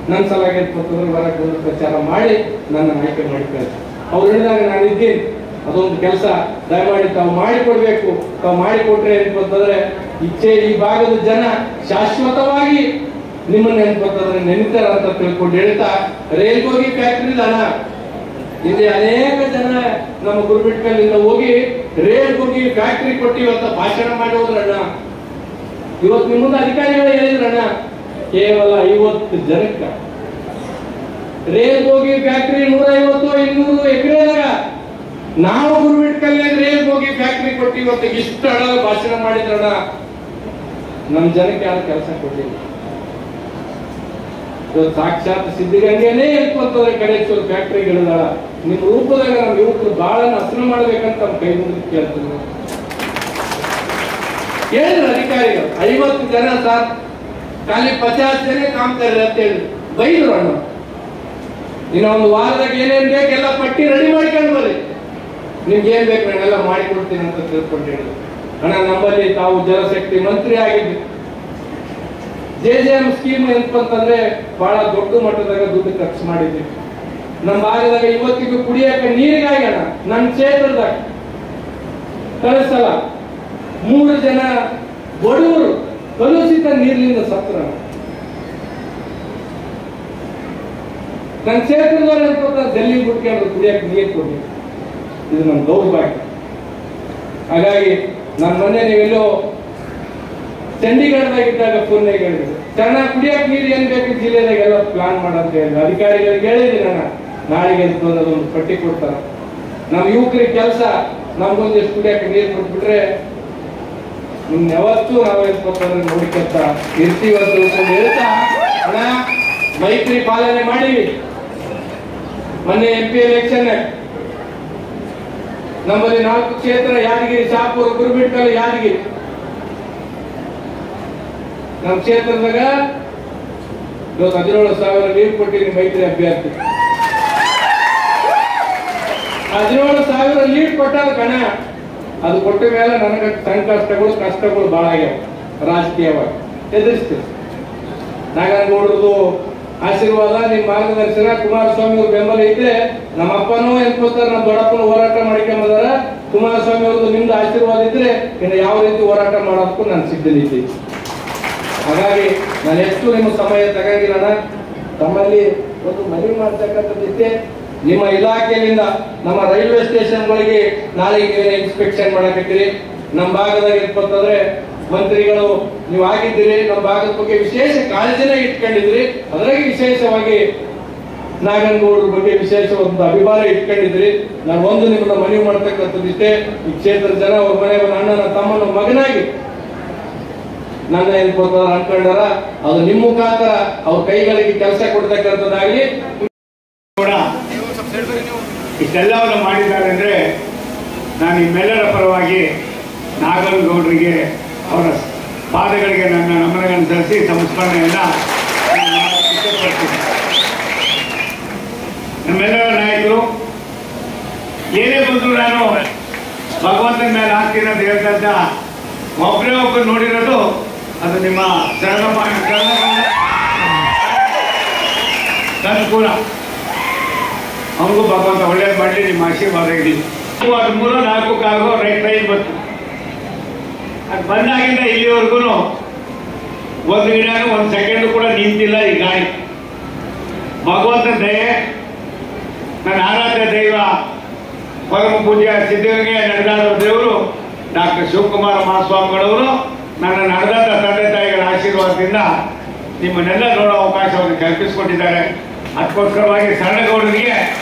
ನನ್ನ ಸಲಾಗಿ ಏನ್ಕೊತಾರೆ ಬರಕ್ಕೆ ಒಂದು ಪ್ರಚಾರ ಮಾಡಿ ನನ್ನ ಆಯ್ಕೆ ಮಾಡಿಕೊಳ್ಳಿ. ಅವ್ರು ಹೇಳಿದಾಗ ನಾನು ಇದ್ದೀನಿ, ಅದೊಂದು ಕೆಲಸ ದಯಮಾಡಿ ತಾವು ಮಾಡಿಕೊಡ್ಬೇಕು. ತಾವು ಮಾಡಿಕೊಟ್ರೆ ಏನ್ಕೊತಂದ್ರೆ ಈ ಭಾಗದ ಜನ ಶಾಶ್ವತವಾಗಿ ನಿಮ್ಮನ್ನ ನೆನ್ಕೊತಂದ್ರೆ ನೆನೀತಾರ ಅಂತ ತಿಳ್ಕೊಂಡು ಹೇಳ್ತಾ, ರೇಲ್ ಹೋಗಿ ಫ್ಯಾಕ್ಟ್ರಿ ಅಣ್ಣ, ಇಲ್ಲಿ ಅನೇಕ ಜನ ನಮ್ಮ ಗುರುಮಿಟ್ಕಲ್ಲಿಂದ ಹೋಗಿ ರೇಲ್ ಹೋಗಿ ಫ್ಯಾಕ್ಟ್ರಿ ಕೊಟ್ಟಿವತ್ತ ಭಾಷಣ ಮಾಡಿ ಹೋದ್ರಣ್ಣ. ಇವತ್ತು ನಿಮ್ಮಂದ ಅಧಿಕಾರಿಗಳು ಹೇಳಿದ್ರಣ್ಣ, ಕೇವಲ 50 ಜನಕ್ಕ ರೇಲ್ ಹೋಗಿ ಫ್ಯಾಕ್ಟ್ರಿ 150-200 ಎಕರೆದಾಗ ನಾವು ಗುರುಮಿಟ್ಕಲ್ನಾಗ ರೇಲ್ ಹೋಗಿ ಫ್ಯಾಕ್ಟ್ರಿ ಕೊಟ್ಟಿ ಇವತ್ತು ಇಷ್ಟು ಹಣ ಭಾಷಣ ಮಾಡಿದ್ರಣ್ಣ. ನಮ್ಮ ಜನಕ್ಕೆ ಯಾರು ಕೆಲಸ ಕೊಟ್ಟಿಲ್ಲ. ಇವತ್ತು ಸಾಕ್ಷಾತ್ ಸಿದ್ಧಗಂಗೆನೇ ಇಟ್ಕೊಂತಂದ್ರೆ ಕರೆಚೂರು ಫ್ಯಾಕ್ಟ್ರಿಗಳಿದಾಳ. ನಿಮ್ಮ ರೂಪದಾಗ ನಮ್ಮ ಯುವಕರು ಬಹಳ ಹಸನು ಮಾಡ್ಬೇಕಂತ ನಮ್ಮ ಕೈ ಮುಂದೆ ಕೇಳ್ತೀವಿ. ಹೇಳಿದ್ರು ಅಧಿಕಾರಿಗಳು 50 ಜನ ಸರ್, ಖಾಲಿ 50 ಜನ ಕಾಮ್ತಾರೆ ಅಂತ ಹೇಳಿ ಬೈದ್ರು ಅಣ್ಣ. ಇನ್ನೊಂದು ವಾರದಾಗ ಏನೇನ್ ಬೇಕೆಲ್ಲ ಪಟ್ಟಿ ರೆಡಿ ಮಾಡ್ಕೊಂಡು ಬರ್ರಿ, ನಿಮ್ಗೆ ಏನ್ ಬೇಕು ನಾನೆಲ್ಲ ಮಾಡಿಕೊಡ್ತೀನಿ ಅಂತ ತಿಳ್ಕೊಂಡು ಹೇಳಿದ್ರು. ಅಣ್ಣ ನಮ್ಮಲ್ಲಿ ತಾವು ಜಲಶಕ್ತಿ ಮಂತ್ರಿ ಆಗಿದ್ವಿ. JJM ಸ್ಕೀಮ್ ಎಂತಂದ್ರೆ ಬಹಳ ದೊಡ್ಡ ಮಟ್ಟದಾಗ ದುಡ್ಡು ಖರ್ಚು ಮಾಡಿದ್ವಿ. ನಮ್ಮ ಭಾಗದಾಗ ಇವತ್ತಿಗೂ ಕುಡಿಯಕ್ಕೆ ನೀರಿಗಾಗಿ ಅಣ್ಣ, ನನ್ನ ಕ್ಷೇತ್ರದಾಗ ಕಳೆದ ಸಲ 3 ಜನ ಬಡವರು ಕಲುಷಿತ ನೀರಿನಿಂದ ಸತ್ರ. ನನ್ನ ಕ್ಷೇತ್ರದವ್ರು ಅಂತ ಡೆಲ್ಲಿ ಬಿಟ್ಕೊಂಡು ಕುಡಿಯಕ್ಕೆ ನೀರು ಕೊಡಿ, ಇದು ನನ್ನ ದೌರ್ಭಾಗ್ಯ. ಹಾಗಾಗಿ ನನ್ನ ಮೊನ್ನೆ ನೀವೆಲ್ಲೋ ಚಂಡೀಗಢದಾಗಿದ್ದಾಗ ಫೋನ್ ಹೇಳಿದ್ರು, ಚೆನ್ನಾಗಿ ಕುಡಿಯಕ್ಕೆ ನೀರು ಏನ್ ಬೇಕು ಜಿಲ್ಲೆದಾಗೆಲ್ಲ ಪ್ಲಾನ್ ಮಾಡಂತ ಹೇಳಿದ್ರು. ಅಧಿಕಾರಿಗಳಿಗೆ ಹೇಳಿದ್ದೀನಿ ನಾನು, ನಾಳೆಗೆ ಅಂತ ಒಂದು ಪಟ್ಟಿ ಕೊಡ್ತಾರ. ನಮ್ಮ ಯುವಕರಿಗೆ ಕೆಲಸ, ನಮ್ಗೊಂದಿಷ್ಟು ಕುಡಿಯಕ್ಕೆ ನೀರು ಕೊಟ್ಬಿಟ್ರೆ ನಿಮ್ ಯಾವತ್ತೂ ನಾವು ಏನ್ಕೊತಾರೆ ನೋಡಿಕಂತ ಇರ್ತೀವಿ ಅಂತ ತಿಳ್ಕೊಂಡು ಹೇಳ್ತಾ, ಹಣ ಮೈತ್ರಿ ಪಾಲನೆ ಮಾಡೀವಿ. ಮೊನ್ನೆ MP ಎಲೆಕ್ಷನ್ ನಮ್ಮಲ್ಲಿ 4 ಕ್ಷೇತ್ರ, ಯಾದಗಿರಿ, ಶಾಪುರ, ಗುರುಮಿಟ್ಕಲ್, ಯಾದಗಿರಿ. ನಮ್ಮ ಕ್ಷೇತ್ರದಾಗ 17,000 ಲೀಡ್ ಕೊಟ್ಟಿದ್ದೀನಿ ಮೈತ್ರಿ ಅಭ್ಯರ್ಥಿ. 17,000 ಲೀಡ್ ಕೊಟ್ಟಾಗ ಕಣ, ಅದು ಕೊಟ್ಟ ಮೇಲೆ ನನಗೆ ಕಷ್ಟಗಳು ಬಹಳ ಆಗ್ಯಾವ. ರಾಜಕೀಯವಾಗಿ ಎದುರಿಸ್ತೀವಿ. ನಾಗನಗೌಡರದು ಆಶೀರ್ವಾದ, ನಿಮ್ಮ ಮಾರ್ಗದರ್ಶನ, ಕುಮಾರಸ್ವಾಮಿ ಅವ್ರ ಬೆಂಬಲ ಇದ್ರೆ, ನಮ್ಮ ಅಪ್ಪನೂ ಎನ್ಕೋತಾರ, ನಮ್ಮ ದೊಡ್ಡಪ್ಪನ ಹೋರಾಟ ಮಾಡಿಕೊಂಬದಾರ. ಕುಮಾರಸ್ವಾಮಿ ಅವ್ರದ್ದು ನಿಮ್ದು ಆಶೀರ್ವಾದ ಇದ್ರೆ ಇನ್ನು ಯಾವ ರೀತಿ ಹೋರಾಟ ಮಾಡೋದಕ್ಕೂ ನಾನು ಸಿದ್ಧನಿದ್ದೀನಿ. ಹಾಗಾಗಿ ನಾನು ಎಷ್ಟು ನಿಮ್ಮ ಸಮಯ ತಗಂಗಿಲ್ಲ. ತಮ್ಮಲ್ಲಿ ಒಂದು ಮನವಿ ಮಾಡ್ತಕ್ಕಂಥದ್ದಿತ್ತೆ, ನಿಮ್ಮ ಇಲಾಖೆಯಿಂದ ನಮ್ಮ ರೈಲ್ವೆ ಸ್ಟೇಷನ್ಗಳಿಗೆ ನಾಳೆಗೆ ನೀವೇ ಇನ್ಸ್ಪೆಕ್ಷನ್ ಮಾಡಕತ್ತೀರಿ. ನಮ್ಮ ಭಾಗದಾಗ ಇಟ್ಕೊತಂದ್ರೆ ಮಂತ್ರಿಗಳು ನೀವು ಆಗಿದ್ದೀರಿ, ನಮ್ಮ ಭಾಗದ ಬಗ್ಗೆ ವಿಶೇಷ ಕಾಳಜಿನ ಇಟ್ಕೊಂಡಿದ್ರಿ. ಅದ್ರಾಗೆ ವಿಶೇಷವಾಗಿ ನಾಗನಗೌಡರ ಬಗ್ಗೆ ವಿಶೇಷ ಒಂದು ಅಭಿಮಾನ ಇಟ್ಕೊಂಡಿದ್ರಿ. ನಾನು ಒಂದು ನಿಮ್ಮನ್ನ ಮನವಿ ಮಾಡ್ತಕ್ಕಂಥದ್ದಿಷ್ಟೇ, ಈ ಕ್ಷೇತ್ರದ ಜನ ಅವ್ರ ಮನೆ ಅಣ್ಣನ ತಮ್ಮನ ಮಗನಾಗಿ ನನ್ನ ಏನ್ಕೊತಾರ ಅನ್ಕೊಂಡಾರ, ಅದು ನಿಮ್ಮ ಮುಖಾಂತರ ಅವ್ರ ಕೈಗಳಿಗೆ ಕೆಲಸ ಕೊಡ್ತಕ್ಕಂಥದ್ದಾಗ್ಲಿ. ಇಷ್ಟೆಲ್ಲವನ್ನು ಮಾಡಿದ್ದಾರೆ ಅಂದ್ರೆ ನಾನು ನಿಮ್ಮೆಲ್ಲರ ಪರವಾಗಿ ನಾಗನಗೌಡರಿಗೆ ಅವರ ಪಾದಗಳಿಗೆ ನನ್ನ ನಮನಗಳನ್ನು ಸಲ್ಲಿಸಿ ಸಂಸ್ಮರಣೆಯನ್ನ ಇಷ್ಟಪಡ್ತೀನಿ. ನಮ್ಮೆಲ್ಲರ ನಾಯಕರು ಏನೇ ಬಂದ್ರು ನಾನು ಭಗವಂತನ ಮೇಲೆ ಹಾಕ್ತೀನಿ ಅಂತ ಹೇಳ್ತಂತ ಒಬ್ಬರೇ ಒಬ್ಬರು ನೋಡಿರೋದು ಅದು ನಿಮ್ಮ ಅನುಕೂಲ. ಅವನಿಗೂ ಭಗವಂತ ಒಳ್ಳೇದು ಮಾಡಲಿ, ನಿಮ್ಮ ಆಶೀರ್ವಾದ ಇರಲಿ. 3-4 ಕಾಲೋ ಟ್ರೈನ್ ಬಂತು. ಅದು ಬಂದಾಗಿಂದ ಇಲ್ಲಿವರೆಗೂ ಒಂದು ಗಿಡನೂ 1 ಸೆಕೆಂಡ್ ಕೂಡ ನಿಂತಿಲ್ಲ ಈ ಗಾಡಿ. ಭಗವಂತನ ದಯೆ, ನನ್ನ ಆರಾಧ್ಯ ದೈವ ಪರಮ ಪೂಜ್ಯ ಸಿದ್ಧಗಂಗೆ ನಡೆದಾದ ದೇವರು ಡಾಕ್ಟರ್ ಶಿವಕುಮಾರ ಮಹಾಸ್ವಾಮಿಗಳವರು ನನ್ನ ನಡೆದಾದ ತಂದೆ ತಾಯಿಗಳ ಆಶೀರ್ವಾದದಿಂದ ನಿಮ್ಮನ್ನೆಲ್ಲ ನೋಡೋ ಅವಕಾಶವನ್ನು ಕಲ್ಪಿಸಿಕೊಟ್ಟಿದ್ದಾರೆ. ಅದಕ್ಕೋಸ್ಕರವಾಗಿ ಸಣ್ಣಗೌಡರಿಗೆ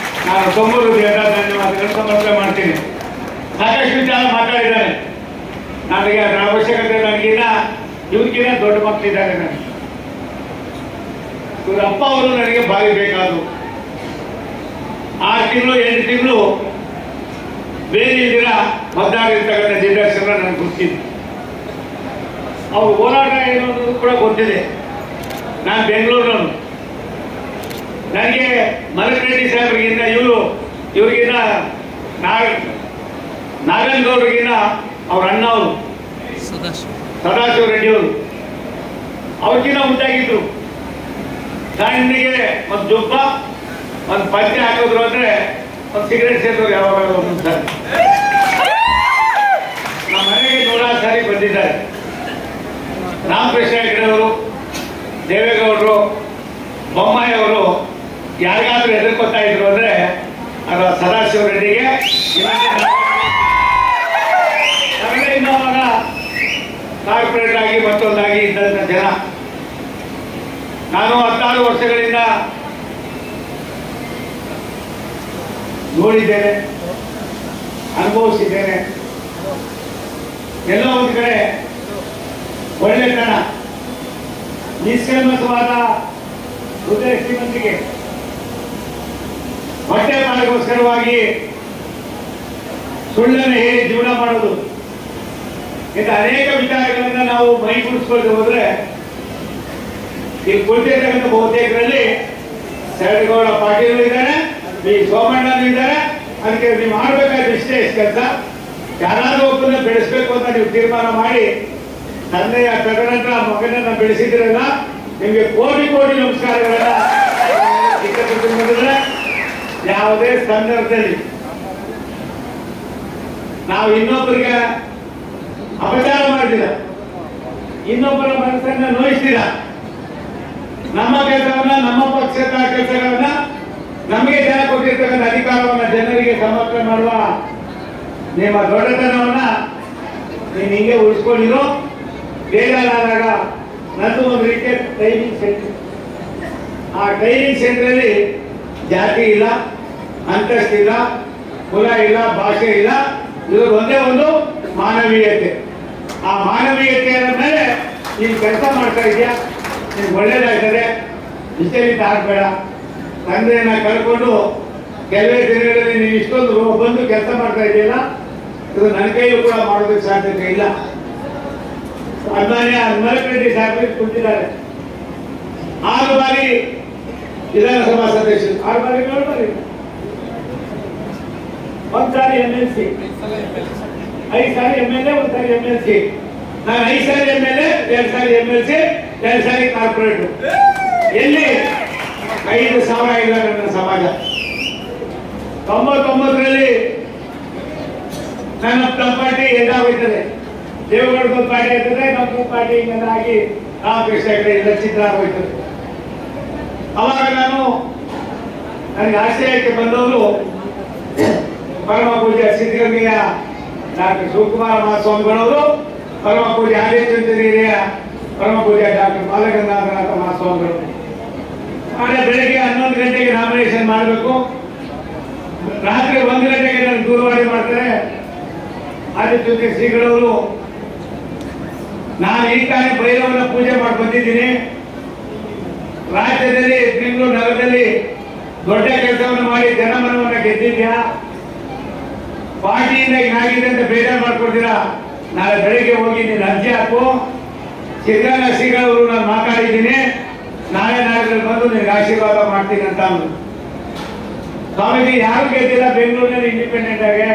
ನಾನು ತುಂಬ ಹೃದಯದ ಧನ್ಯವಾದಗಳು ಸಮರ್ಪಣೆ ಮಾಡ್ತೀನಿ. ಸಾಕಷ್ಟು ವಿಚಾರ ಮಾತಾಡಿದ್ದಾರೆ. ನನಗೆ ಅದರ ಅವಶ್ಯಕತೆ ನನಗಿನ್ನ ಇವ್ರಿಗಿನ್ನ ದೊಡ್ಡ ಮಕ್ಕಳಿದ್ದಾರೆ. ನನಗೆ ಇವ್ರ ಅಪ್ಪ ಅವರು ನನಗೆ ಭಾರಿ ಬೇಕಾದ್ರು. 6 ತಿಂಗಳು 8 ತಿಂಗಳು ಬೇರೆ ಇದ್ದೀರ ಮದ್ದಾಗಿರ್ತಕ್ಕಂಥ ಜಿಲ್ಲಾಸನ ನನಗೆ ಗೊತ್ತಿದ್ದು. ಅವ್ರ ಹೋರಾಟ ಏನು ಅನ್ನೋದು ಕೂಡ ಗೊತ್ತಿದೆ. ನಾನು ಬೆಂಗಳೂರಿನವನು. ನನಗೆ ಮರಕರೆಡ್ಡಿ ಸಾಹೇಬ್ರಿಗಿಂತ ಇವ್ರಿಗಿಂತ ನಾಗನಗೌಡರಿಗಿಂತ ಅವ್ರ ಅಣ್ಣ ಅವರು ಸದಾಶಿವ ರೆಡ್ಡಿ ಅವರು ಅವ್ರಿಗಿಂತ ಮುಂದಾಗಿದ್ರು. ಸಣ್ಣಗೆ ಒಂದು ಜೊಬ್ಬ ಒಂದು ಪಂಚೆ ಹಾಕಿದ್ರು ಅಂದ್ರೆ ಒಂದು ಸಿಗರೇಟ್ ಸೇರಿದ್ರು ಯಾವಾಗ ಒಂದೊಂದು ಸಾರಿ. ನಮ್ಮ ಮನೆಗೆ 100 ಸಾರಿ ಬಂದಿದ್ದಾರೆ. ರಾಮಕೃಷ್ಣ ಹೆಗಡೆಯವರು, ದೇವೇಗೌಡರು, ಬೊಮ್ಮಾಯಿ ಅವರು ಯಾರಿಗಾದ್ರೂ ಎದುರ್ಕೊತಾ ಇದ್ರು ಅಂದ್ರೆ ಅದು ಸದಾಶಿವ ರೆಡ್ಡಿಗೆ. ನಮಗೆ ಇನ್ನೊವಾಗ ಕಾರ್ಪೊರೇಟ್ ಆಗಿ ಮತ್ತೊಂದಾಗಿ ಇದ್ದಂಥ ಜನ. ನಾನು 16 ವರ್ಷಗಳಿಂದ ನೋಡಿದ್ದೇನೆ, ಅನುಭವಿಸಿದ್ದೇನೆ. ಎಲ್ಲ ಒಂದು ಕಡೆ ಒಳ್ಳೆತನ, ನಿಷ್ಕಲ್ಮಶವಾದ ಹೃದಯ ಶ್ರೀಮಂತಿಗೆ, ಹೊಟ್ಟೆ ಪಾಲಿಗೋಸ್ಕರವಾಗಿ ಸುಳ್ಳನ್ನು ಹೇಳಿ ಜೀವನ ಮಾಡೋದು, ಇಂಥ ಅನೇಕ ವಿಚಾರಗಳನ್ನ ನಾವು ಮೈಗೂಡಿಸ್ಕೊಂಡು ಹೋದ್ರೆ ಇಲ್ಲಿ ಕುಳಿತಿರ್ತಕ್ಕಂಥ ಬಹುತೇಕರಲ್ಲಿ ಶರಣಗೌಡ ಪಾಟೀಲ್ ಇದ್ದಾರೆ, ಬಿ ಸೋಮಣ್ಣನೂ ಇದ್ದಾರೆ. ಅದಕ್ಕೆ ನೀವು ಮಾಡಬೇಕಾದ ಇಷ್ಟೇ ಕೆಲಸ, ಯಾರಾದ್ರೂ ಒಬ್ಬರನ್ನ ಬೆಳೆಸಬೇಕು ಅಂತ ನೀವು ತೀರ್ಮಾನ ಮಾಡಿ ತಂದೆಯ ತದನಂತರ ಮಗನನ್ನ ಬೆಳೆಸಿದ್ರಲ್ಲ, ನಿಮಗೆ ಕೋಟಿ ಕೋಟಿ ನಮಸ್ಕಾರಗಳನ್ನ. ಯಾವುದೇ ಸಂದರ್ಭದಲ್ಲಿ ನಾವು ಇನ್ನೊಬ್ಬರಿಗೆ ಅಪಚಾರ ಮಾಡ್ತೀರ, ಇನ್ನೊಬ್ಬರ ಮನಸ್ಸನ್ನ ನೋಯಿಸ್ತೀರ. ನಮ್ಮ ಕೆಲಸವನ್ನ, ನಮ್ಮ ಪಕ್ಷದ ಕೆಲಸಗಳನ್ನ, ನಮಗೆ ಜನ ಕೊಟ್ಟಿರ್ತಕ್ಕಂಥ ಅಧಿಕಾರವನ್ನ ಜನರಿಗೆ ಸಮರ್ಪಣೆ ಮಾಡುವ ನಿಮ್ಮ ದೊಡ್ಡತನವನ್ನ ನೀನು ಹಿಂಗೆ ಉಳಿಸ್ಕೊಂಡಿರೋ. ಬೇಜಾರಾದಾಗ ನಂದು ಒಂದು ರೀತಿಯ ಟ್ರೈನಿಂಗ್ ಸೆಂಟರ್. ಆ ಟ್ರೈನಿಂಗ್ ಸೆಂಟರ್ ಜಾತಿ ಇಲ್ಲ, ಅಂತಸ್ತಿಲ್ಲ, ಕುಲ ಇಲ್ಲ, ಭಾಷೆ ಇಲ್ಲ. ಇದು ಒಂದೇ ಒಂದು ಮಾನವೀಯತೆ. ಆ ಮಾನವೀಯತೆಯ ಮೇಲೆ ನೀನು ಕೆಲಸ ಮಾಡ್ತಾ ಇದೆಯಾ, ನಿಮ್ಗೆ ಒಳ್ಳೇದಾಗ್ತದೆ. ವಿಚಲಿತ ಆಗಬೇಡ. ತಂದೆಯನ್ನ ಕಳ್ಕೊಂಡು ಕೆಲವೇ ದಿನಗಳಲ್ಲಿ ನೀವು ಇಷ್ಟೊಂದು ಬಂದು ಕೆಲಸ ಮಾಡ್ತಾ ಇದೆಯಲ್ಲ, ಇದು ನನ್ನ ಕೈಯಲ್ಲೂ ಕೂಡ ಮಾಡೋದಕ್ಕೆ ಸಾಧ್ಯತೆ ಇಲ್ಲ. ಅನ್ಮಾನ್ಯ ಮರಕರೆಡ್ಡಿ ಸಾಹೇಬರು ಕೊಟ್ಟಿದ್ದಾರೆ. 6 ಬಾರಿ ವಿಧಾನಸಭಾ ಸದಸ್ಯರು, 6 ಬಾರಿ 7 ಬಾರಿ, 1 ಸಾರಿ MLC, 5 ಸಾರಿ MLA, 1 ಸಾರಿ MLC. ನಾನು 5 ಸಾರಿ MLA, 2 ಸಾರಿ MLC, 2 ಸಾರಿ ಕಾರ್ಪೊರೇಟರ್. ಎಲ್ಲಿ 5,000 ಇಲ್ಲ ನನ್ನ ಸಮಾಜ. 99ರಲ್ಲಿ ನನ್ನ ಪಾರ್ಟಿ ಎದ್ದಾಗೋಯ್ತದೆ, ದೇವೇಗೌಡ ಪಾರ್ಟಿ ಆಗ್ತದೆ, ನಮ್ಮ ಪಾರ್ಟಿ ಹಿಂಗಾಗಿ ರಾಮಕೃಷ್ಣ ಹೆಗಡೆ ಇಲ್ಲ ಚಿತ್ರ ಆಗೋಯ್ತದೆ. ಅವಾಗ ನನಗೆ ಆಶ್ರಯಕ್ಕೆ ಬಂದವರು ಪರಮ ಪೂಜ್ಯ ಸಿದ್ಧಗಂಗೆಯ ಡಾಕ್ಟರ್ ಶಿವಕುಮಾರ ಮಹಾಸ್ವಾಮಿಗಳವರು, ಪರಮ ಪೂಜ್ಯ ಆದಿತ್ಯ ಪರಮ ಪೂಜ್ಯ ಡಾಕ್ಟರ್ ಬಾಲಗಂಗಾಧರನಾಥ ಮಹಾಸ್ವಾಮಿಗಳು. ನಾಳೆ ಬೆಳಗ್ಗೆ 11 ಗಂಟೆಗೆ ನಾಮಿನೇಷನ್ ಮಾಡಬೇಕು. ರಾತ್ರಿ 1 ಗಂಟೆಗೆ ನನಗೆ ದೂರವಾಣಿ ಮಾಡ್ತಾರೆ. ಆದಿತ್ಯ ಶ್ರೀಗಳವರು, ನಾನು ಈ ತಾನೇ ಭೈರವನ ಪೂಜೆ ಮಾಡಿ ಬಂದಿದ್ದೀನಿ. ರಾಜ್ಯದಲ್ಲಿ, ಬೆಂಗಳೂರು ನಗರದಲ್ಲಿ ದೊಡ್ಡ ಕೆಲಸವನ್ನು ಮಾಡಿ ಜನಮನವನ್ನು ಗೆದ್ದಿದ್ಯಾ. ಪಾರ್ಟಿಯಿಂದ ಏನಾಗಿದೆ ಅಂತ ಬೇಜಾರು ಮಾಡ್ಕೊಡ್ತೀರಾ. ನಾಳೆ ಬೆಳಿಗ್ಗೆ ಹೋಗಿ ನೀನು ಅರ್ಜಿ ಹಾಕು. ಸಿದ್ದರಾಮಯ್ಯ ಶ್ರೀಗಳವರು ನಾನು ಮಾತಾಡಿದ್ದೀನಿ, ನಾಳೆ ನಾಳೆ ಬಂದು ನಿನಗೆ ಆಶೀರ್ವಾದ ಮಾಡ್ತೀನಿ ಅಂತ ಅಂದ್ರು. ಸ್ವಾಮೀಜಿ ಯಾರು ಗೆದ್ದಿಲ್ಲ ಬೆಂಗಳೂರಿನಲ್ಲಿ ಇಂಡಿಪೆಂಡೆಂಟ್ ಆಗಿ,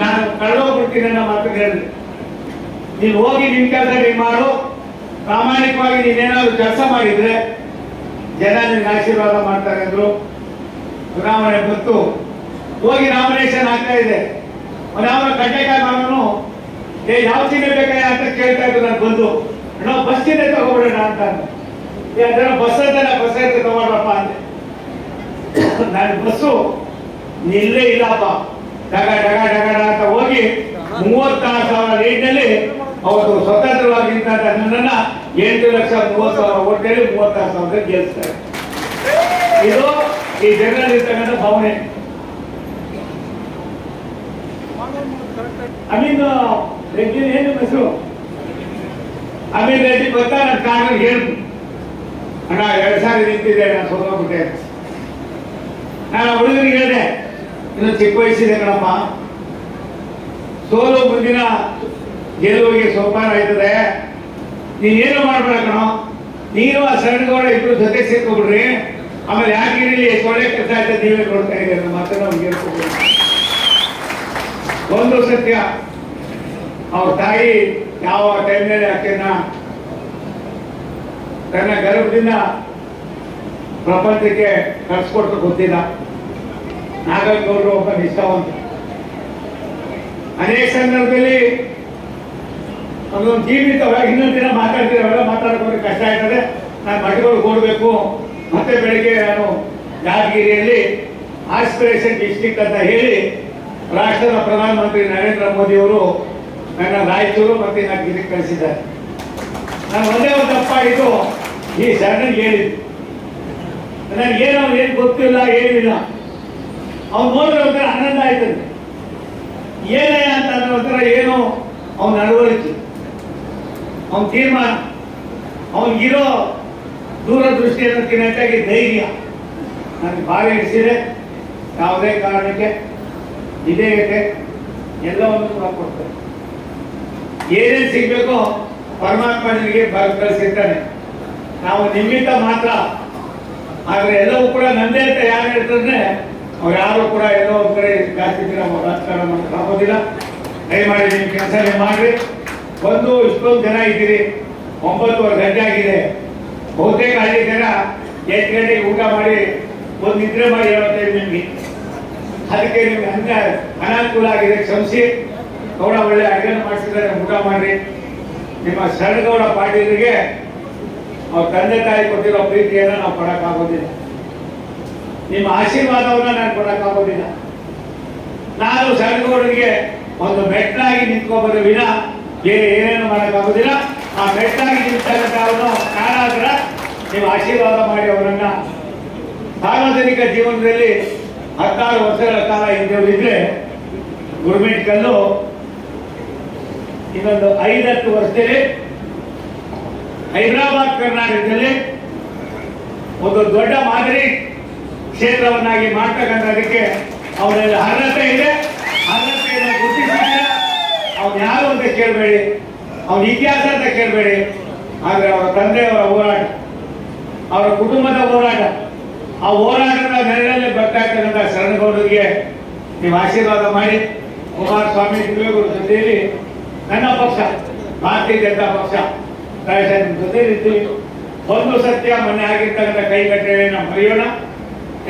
ನಾನು ಕಳೆದೋಗ್ಬಿಡ್ತೀನಿ ಅನ್ನೋ ಮಾತು ಹೇಳಿದೆ. ನೀನು ಹೋಗಿ ನಿನ್ ಕೆಲಸ ನೀನು ಮಾಡು. ಪ್ರಾಮಾಣಿಕವಾಗಿ ನೀನೇನಾದ್ರು ಕೆಲಸ ಮಾಡಿದ್ರೆ ಜನ ನಿನ್ಗೆ ಆಶೀರ್ವಾದ ಮಾಡ್ತಾರೆ ಅಂದ್ರು. ಚುನಾವಣೆ ಬಂತು, ಹೋಗಿ ನಾಮಿನೇಷನ್ ಆಗ್ತಾ ಇದೆ. ಅವನ ಕಡ್ಡೆಕಾಯಿ ಮಾಡೋನು ಯಾವ ಚಿಹ್ನೆ ಬೇಕಾಯ ಅಂತ ಕೇಳ್ತಾ ಇದ್ರು. ನಾನು ಬಂದು ನಾವು ಬಸ್ ಚಿಹ್ನೆ ತಗೋಬಿಡೋಣ ಅಂತ ಅದನ್ನ ಬಸ್ ಅಂತ ತಗೊಳ್ರಪ್ಪ ಅಂದೆ. ನಾನು ಬಸ್ಸು ನಿಲ್ಲೇ ಇಲ್ಲಪ್ಪ, ಡಗ ಡಗ ಡಗಡ ಅಂತ ಹೋಗಿ 36,000 ರೇಟ್ನಲ್ಲಿ ಅವತ್ತು ಸ್ವತಂತ್ರವಾಗಿ ನನ್ನನ್ನ 8,30,000 ಓಟಲ್ಲಿ 36,000 ಗೆಲ್ಲಿಸ್ತಾರೆ. ಇದು ಈ ಜನರಲ್ಲಿರ್ತಕ್ಕಂಥ ಭಾವನೆ. ಅಮೀನ್ ರೆಡ್ಡಿ ಏನು ಹೆಸರು? ಅಮೀನ್ ರೆಡ್ಡಿ ಬರ್ತಾ ನನ್ನ ಕಾರಲ್ಲಿ ಹೇಳಿದ್ರು, ಅಣ್ಣ 2 ಸಾರಿ ನಿಂತಿದ್ದೆ, ನಾನು ಸೋತೋಗ್ಬಿಟ್ಟೆ. ನಾನು ಹುಡುಗರಿಗೆ ಹೇಳಿದೆ, ಇನ್ನು ಚಿಕ್ಕ ವಯಸ್ಸಿದೆ ಕಣಪ್ಪ, ಸೋಲು ಮುಂದಿನ ಗೆಲುವಿಗೆ ಸೋಪಾನ ಆಯ್ತದೆ. ನೀನೇನು ಮಾಡ್ಬೇಡ ಕಣೋ, ನೀನು ಆ ಸಣ್ಣಗೌಡ ಇಬ್ರು ಜೊತೆ ಸೇರ್ಕೊಬಿಡ್ರಿ. ಆಮೇಲೆ ಯಾಕೆ ಸೊಳ್ಳೆ ಕೆಲಸ ಆಯ್ತದೆ ನೀವೇ ನೋಡ್ತಾ ಇದ್ದೀರಿ ಮಾತ್ರ ನಾವು ಹೇಳ್ಕೊಬಿಡ್ರಿ. ಒಂದು ಸತ್ಯ, ಅವ್ರ ತಾಯಿ ಯಾವ ಟೈಮ್ನಲ್ಲಿ ಆಕೆನ ತನ್ನ ಗರ್ಭದಿಂದ ಪ್ರಪಂಚಕ್ಕೆ ಕಳ್ಸಿಕೊಟ್ಟು ಗೊತ್ತಿಲ್ಲ. ನಾಗೇಗೌಡರು ಒಬ್ಬ ನಿಷ್ಠಾವಂತ. ಅನೇಕ ಸಂದರ್ಭದಲ್ಲಿ ಒಂದೊಂದು ಜೀವಿತವಾಗಿ ಇನ್ನೊಂದು ದಿನ ಮಾತಾಡ್ತೀರಲ್ಲ, ಮಾತಾಡೋಕೆ ಕಷ್ಟ ಆಗ್ತದೆ. ನಾನು ಮಠಗಳು ಕೊಡಬೇಕು. ಮತ್ತೆ ಬೆಳಿಗ್ಗೆ ನಾನು ಯಾದಗಿರಿಯಲ್ಲಿ ಆಸ್ಪಿರೇಷನ್ ಡಿಸ್ಟ್ರಿಕ್ಟ್ ಅಂತ ಹೇಳಿ ರಾಷ್ಟ್ರದ ಪ್ರಧಾನಮಂತ್ರಿ ನರೇಂದ್ರ ಮೋದಿ ಅವರು ನನ್ನ ರಾಯಚೂರು ಮತ್ತೆ ಯಾದಗಿರಿಗೆ ಕಳಿಸಿದ್ದಾರೆ. ನಾನು ಒಂದೇ ಒಂದು ತಪ್ಪಾಗಿದ್ದು ಈ ಶರಣನಿಗೆ ಹೇಳಿದ್ದು. ನನಗೇನೋ ಏನು ಗೊತ್ತಿಲ್ಲ, ಏನಿಲ್ಲ. ಅವ್ನು ನೋಡಿದ್ರೆ ಒಂಥರ ಆನಂದ ಆಯ್ತದೆ. ಏನೇ ಅಂತ ಒಂಥರ ಏನೋ ಅವನ ನಡವಳಿಕೆ, ಅವನ ತೀರ್ಮಾನ, ಅವನಿಗಿರೋ ದೂರದೃಷ್ಟಿ ಅನ್ನೋದಕ್ಕಿಂತಾಗಿ ಧೈರ್ಯ ನನಗೆ ಭಾರಿ ಹಿಡಿಸಿದೆ. ಯಾವುದೇ ಕಾರಣಕ್ಕೆ ವಿಧೇಯತೆ ಎಲ್ಲವನ್ನು ಕೂಡ ಕೊಡ್ತಾರೆ. ಏನೇನು ಸಿಗ್ಬೇಕೋ ಪರಮಾತ್ಮ ನಿಮಗೆ ಕಳಿಸಿರ್ತಾನೆ. ನಾವು ನಿಮ್ಮಿಂದ ಮಾತ್ರ. ಆದ್ರೆ ಎಲ್ಲವೂ ಕೂಡ ನಂದೇ ಅಂತ ಯಾರು ಹೇಳ್ತಾರೆ, ಅವ್ರು ಯಾರು ಕೂಡ ಎಲ್ಲೋ ಒಂದು ಕಡೆ ಜಾಸ್ತಿ ದಿನ ರಾಜಕಾರಣ ಮಾಡಕ್ಕೆ ಆಗೋದಿಲ್ಲ. ದಯಮಾಡಿ ನಿಮ್ಮ ಕೆಲಸ ಮಾಡ್ರಿ. ಒಂದು ಇಷ್ಟೊಂದು ಜನ ಇದ್ದೀರಿ, 9:30 ಗಂಟೆ ಆಗಿದೆ. ಬಹುತೇಕ ಹಳ್ಳಿ ಜನ 8 ಗಂಟೆಗೆ ಊಟ ಮಾಡಿ ಒಂದು ನಿದ್ರೆ ಮಾಡಿ ಹೇಳ್ತೇವೆ ನಿಮ್ಗೆ. ಅದಕ್ಕೆ ನಿಮ್ಗೆ ಅನಾನುಕೂಲ ಆಗಿದೆ, ಕ್ಷಮಿಸಿ. ಗೌಡ ಒಳ್ಳೆ ಅಡುಗೆಯನ್ನು ಮಾಡಿಸಿದ್ದಾರೆ, ಊಟ ಮಾಡ್ರಿ. ನಿಮ್ಮ ಶರಣಗೌಡ ಪಾಟೀಲರಿಗೆ ಅವ್ರ ತಂದೆ ತಾಯಿ ಕೊಟ್ಟಿರೋ ಪ್ರೀತಿಯನ್ನು ನಾವು ಕೊಡಕ್ಕಾಗೋದಿಲ್ಲ, ನಿಮ್ಮ ಆಶೀರ್ವಾದವನ್ನ ನಾನು ಕೊಡಕ್ಕಾಗೋದಿಲ್ಲ. ನಾನು ಶರಣಗೌಡರಿಗೆ ಒಂದು ಮೆಟ್ಲಾಗಿ ನಿಂತ್ಕೋಬೋದು ವಿನ ಬೇರೆ ಏನೇನು ಮಾಡೋಕ್ಕಾಗೋದಿಲ್ಲ. ಆ ಮೆಟ್ಲಾಗಿ ನಿಂತಕ್ಕಂಥವನು ನಾನಾದ್ರ ನೀವು ಆಶೀರ್ವಾದ ಮಾಡಿ ಅವರನ್ನ ಸಾರ್ವಜನಿಕ ಜೀವನದಲ್ಲಿ 16 ವರ್ಷಗಳ ಕಾಲ ಇದ್ದವರಿದ್ರೆ ಗುರುಮೇಟ್ ಕಲ್ಲು ಇನ್ನೊಂದು 5-10 ವರ್ಷದಲ್ಲಿ ಹೈದರಾಬಾದ್ ಕರ್ನಾಟಕದಲ್ಲಿ ಒಂದು ದೊಡ್ಡ ಮಾದರಿ ಕ್ಷೇತ್ರವನ್ನಾಗಿ ಮಾಡ್ತಕ್ಕಂಥದಕ್ಕೆ ಅವರಲ್ಲಿ ಅರ್ಹತೆ ಇದೆ. ಅರ್ಹತೆಯನ್ನು ಗುರುತಿಸಿದ್ರೆ ಅವ್ನು ಯಾರು ಅಂತ ಕೇಳಬೇಡಿ, ಅವನ ಇತಿಹಾಸ ಅಂತ ಕೇಳಬೇಡಿ. ಆದರೆ ಅವರ ತಂದೆಯವರ ಹೋರಾಟ, ಅವರ ಕುಟುಂಬದ ಹೋರಾಟ, ಆ ಹೋರಾಟದ ನೆರಳಲ್ಲಿ ಬರ್ತಾ ಇರ್ತಕ್ಕಂಥ ಶರಣಗೌಡರಿಗೆ ನೀವು ಆಶೀರ್ವಾದ ಮಾಡಿ. ಕುಮಾರಸ್ವಾಮಿ ದೇವೇಗೌಡರ ಜೊತೆಯಲ್ಲಿ ನನ್ನ ಪಕ್ಷ ಭಾರತೀಯ ಜನತಾ ಪಕ್ಷ ಜೊತೆ ಇರ್ತೀವಿ. ಒಂದು ಸತ್ಯ, ಮೊನ್ನೆ ಆಗಿರ್ತಕ್ಕಂಥ ಕೈಗಟ್ಟಲೆಯನ್ನು ಮರೆಯೋಣ,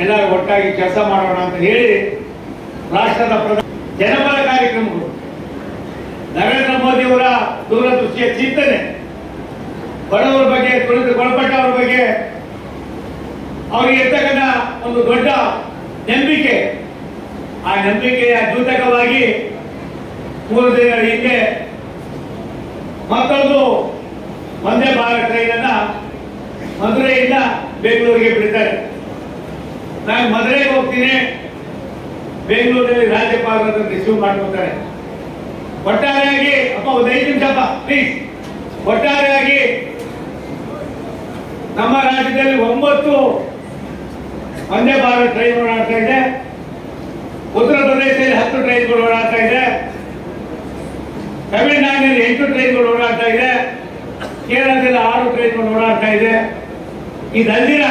ಎಲ್ಲರೂ ಒಟ್ಟಾಗಿ ಕೆಲಸ ಮಾಡೋಣ ಅಂತ ಹೇಳಿ ರಾಷ್ಟ್ರದ ಜನಪರ ಕಾರ್ಯಕ್ರಮಗಳು, ನರೇಂದ್ರ ಮೋದಿ ಅವರ ದೂರದೃಷ್ಟಿಯ ಚಿಂತನೆ, ಬಡವರ ಬಗ್ಗೆ, ಒಳಪಟ್ಟವರ ಬಗ್ಗೆ ಅವರಿಗೆ ಇರ್ತಕ್ಕಂಥ ಒಂದು ದೊಡ್ಡ ನಂಬಿಕೆ, ಆ ನಂಬಿಕೆಯ ದ್ಯೋತಕವಾಗಿ 3 ದಿನಗಳ ಹಿಂದೆ ಮತ್ತೊಂದು ವಂದೇ ಭಾರತ್ ಟ್ರೈನ್ ಅನ್ನ ಮಧುರೆಯಿಂದ ಬೆಂಗಳೂರಿಗೆ ಬಿಡ್ತಾರೆ. ನಾನು ಮಧುರೆಗೆ ಹೋಗ್ತೀನಿ, ಬೆಂಗಳೂರಲ್ಲಿ ರಾಜ್ಯಪಾಲರನ್ನು ರಿಸೀವ್ ಮಾಡ್ಕೊತಾರೆ. ಒಟ್ಟಾರೆಯಾಗಿ ಒಂದು 5 ನಿಮಿಷ ಪ್ಲೀಸ್. ಒಟ್ಟಾರೆಯಾಗಿ ನಮ್ಮ ರಾಜ್ಯದಲ್ಲಿ 9 ವಂದೇ ಭಾರತ್ ಟ್ರೈನ್ ಓಡಾಡ್ತಾ ಇದೆ. ಉತ್ತರ ಪ್ರದೇಶದಲ್ಲಿ 10 ಟ್ರೈನ್ಗಳು ಓಡಾಡ್ತಾ ಇದೆ. ತಮಿಳುನಾಡಿನಲ್ಲಿ 8 ಟ್ರೈನ್ಗಳು ಓಡಾಡ್ತಾ ಇದೆ. ಕೇರಳದಲ್ಲಿ 6 ಟ್ರೈನ್ಗಳು ಓಡಾಡ್ತಾ ಇದೆ. ಇದಲ್ದಿರ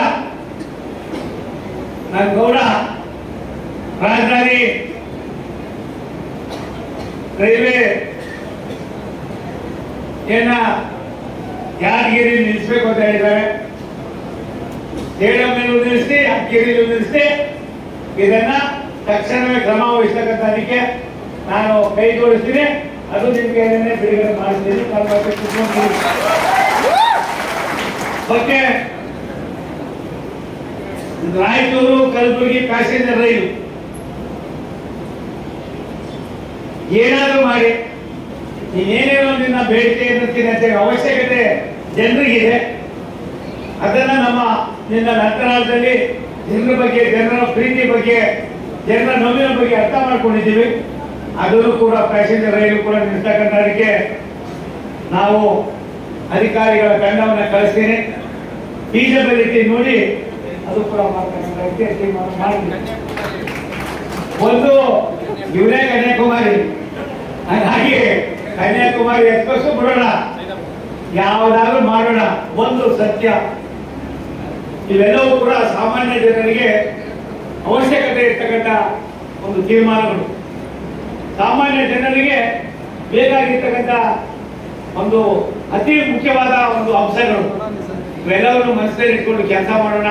ನನ್ನ ಗೌಡ ರಾಜಧಾನಿ ರೈಲ್ವೆ ಯಾದಗಿರಿ ನಿಲ್ಲಿಸಬೇಕು ಅಂತ ಹೇಳಿದ್ದಾರೆ. ಸೇಡಂನಲ್ಲೂ ನಿಲ್ಲಿಸಿ, ಯಾದಗಿರಿಯಲ್ಲೂ ನಿಲ್ಲಿಸಿ. ಇದನ್ನ ತಕ್ಷಣವೇ ಕ್ರಮ ವಹಿಸ್ತಕ್ಕಂಥದಕ್ಕೆ ನಾನು ಕೈ ಜೋಡಿಸ್ತೀನಿ. ಅದು ನಿಮ್ಗೆ ಬಿಡುಗಡೆ ಮಾಡಿಸ್ತೀನಿ. ಓಕೆ, ರಾಯಚೂರು ಕಲಬುರಗಿ ಪ್ಯಾಸೆಂಜರ್ ರೈಲು ಏನಾದರೂ ಮಾಡಿ, ನೀನೇನೇನೋ ನಿನ್ನ ಬೇಡಿಕೆ ಎನ್ನುತ್ತೀನಿ ಅವಶ್ಯಕತೆ ಜನರಿಗಿದೆ. ಅದನ್ನ ನಿನ್ನ ನಂತರದಲ್ಲಿ ಜನರ ಬಗ್ಗೆ, ಜನರ ಪ್ರೀತಿ ಬಗ್ಗೆ, ಜನರ ನೋವಿನ ಬಗ್ಗೆ ಅರ್ಥ ಮಾಡ್ಕೊಂಡಿದ್ದೀವಿ. ಅದನ್ನು ಕೂಡ ಪ್ಯಾಸೆಂಜರ್ ರೈಲು ಕೂಡ ನಿಲ್ತಕ್ಕಂಥದಕ್ಕೆ ನಾವು ಅಧಿಕಾರಿಗಳ ತಂಡವನ್ನು ಕಳಿಸ್ತೀನಿ. ಫೀಸಿಬಿಲಿಟಿ ನೋಡಿ ಅದು ಕೂಡ ಮಾಡ್ತಕ್ಕಂಥದಕ್ಕೆ ಮಾಡ್ತೀನಿ. ಒಂದು ಇವರೇ ಕನ್ಯಾಕುಮಾರಿ, ಹಾಗಾಗಿ ಕನ್ಯಾಕುಮಾರಿ ಎಕ್ಸ್ಪ್ರೆಸ್ ಬಿಡೋಣ, ಯಾವುದಾದ್ರೂ ಮಾಡೋಣ. ಒಂದು ಸತ್ಯ, ಇವೆಲ್ಲವೂ ಕೂಡ ಸಾಮಾನ್ಯ ಜನರಿಗೆ ಅವಶ್ಯಕತೆ ಇರ್ತಕ್ಕಂಥ ಒಂದು ತೀರ್ಮಾನಗಳು, ಸಾಮಾನ್ಯ ಜನರಿಗೆ ಬೇಕಾಗಿರ್ತಕ್ಕಂಥ ಒಂದು ಅತಿ ಮುಖ್ಯವಾದ ಒಂದು ಅಂಶಗಳು. ಇವೆಲ್ಲವನ್ನು ಮನಸ್ಸಲ್ಲಿ ಇಟ್ಕೊಂಡು ಕೆಲಸ ಮಾಡೋಣ.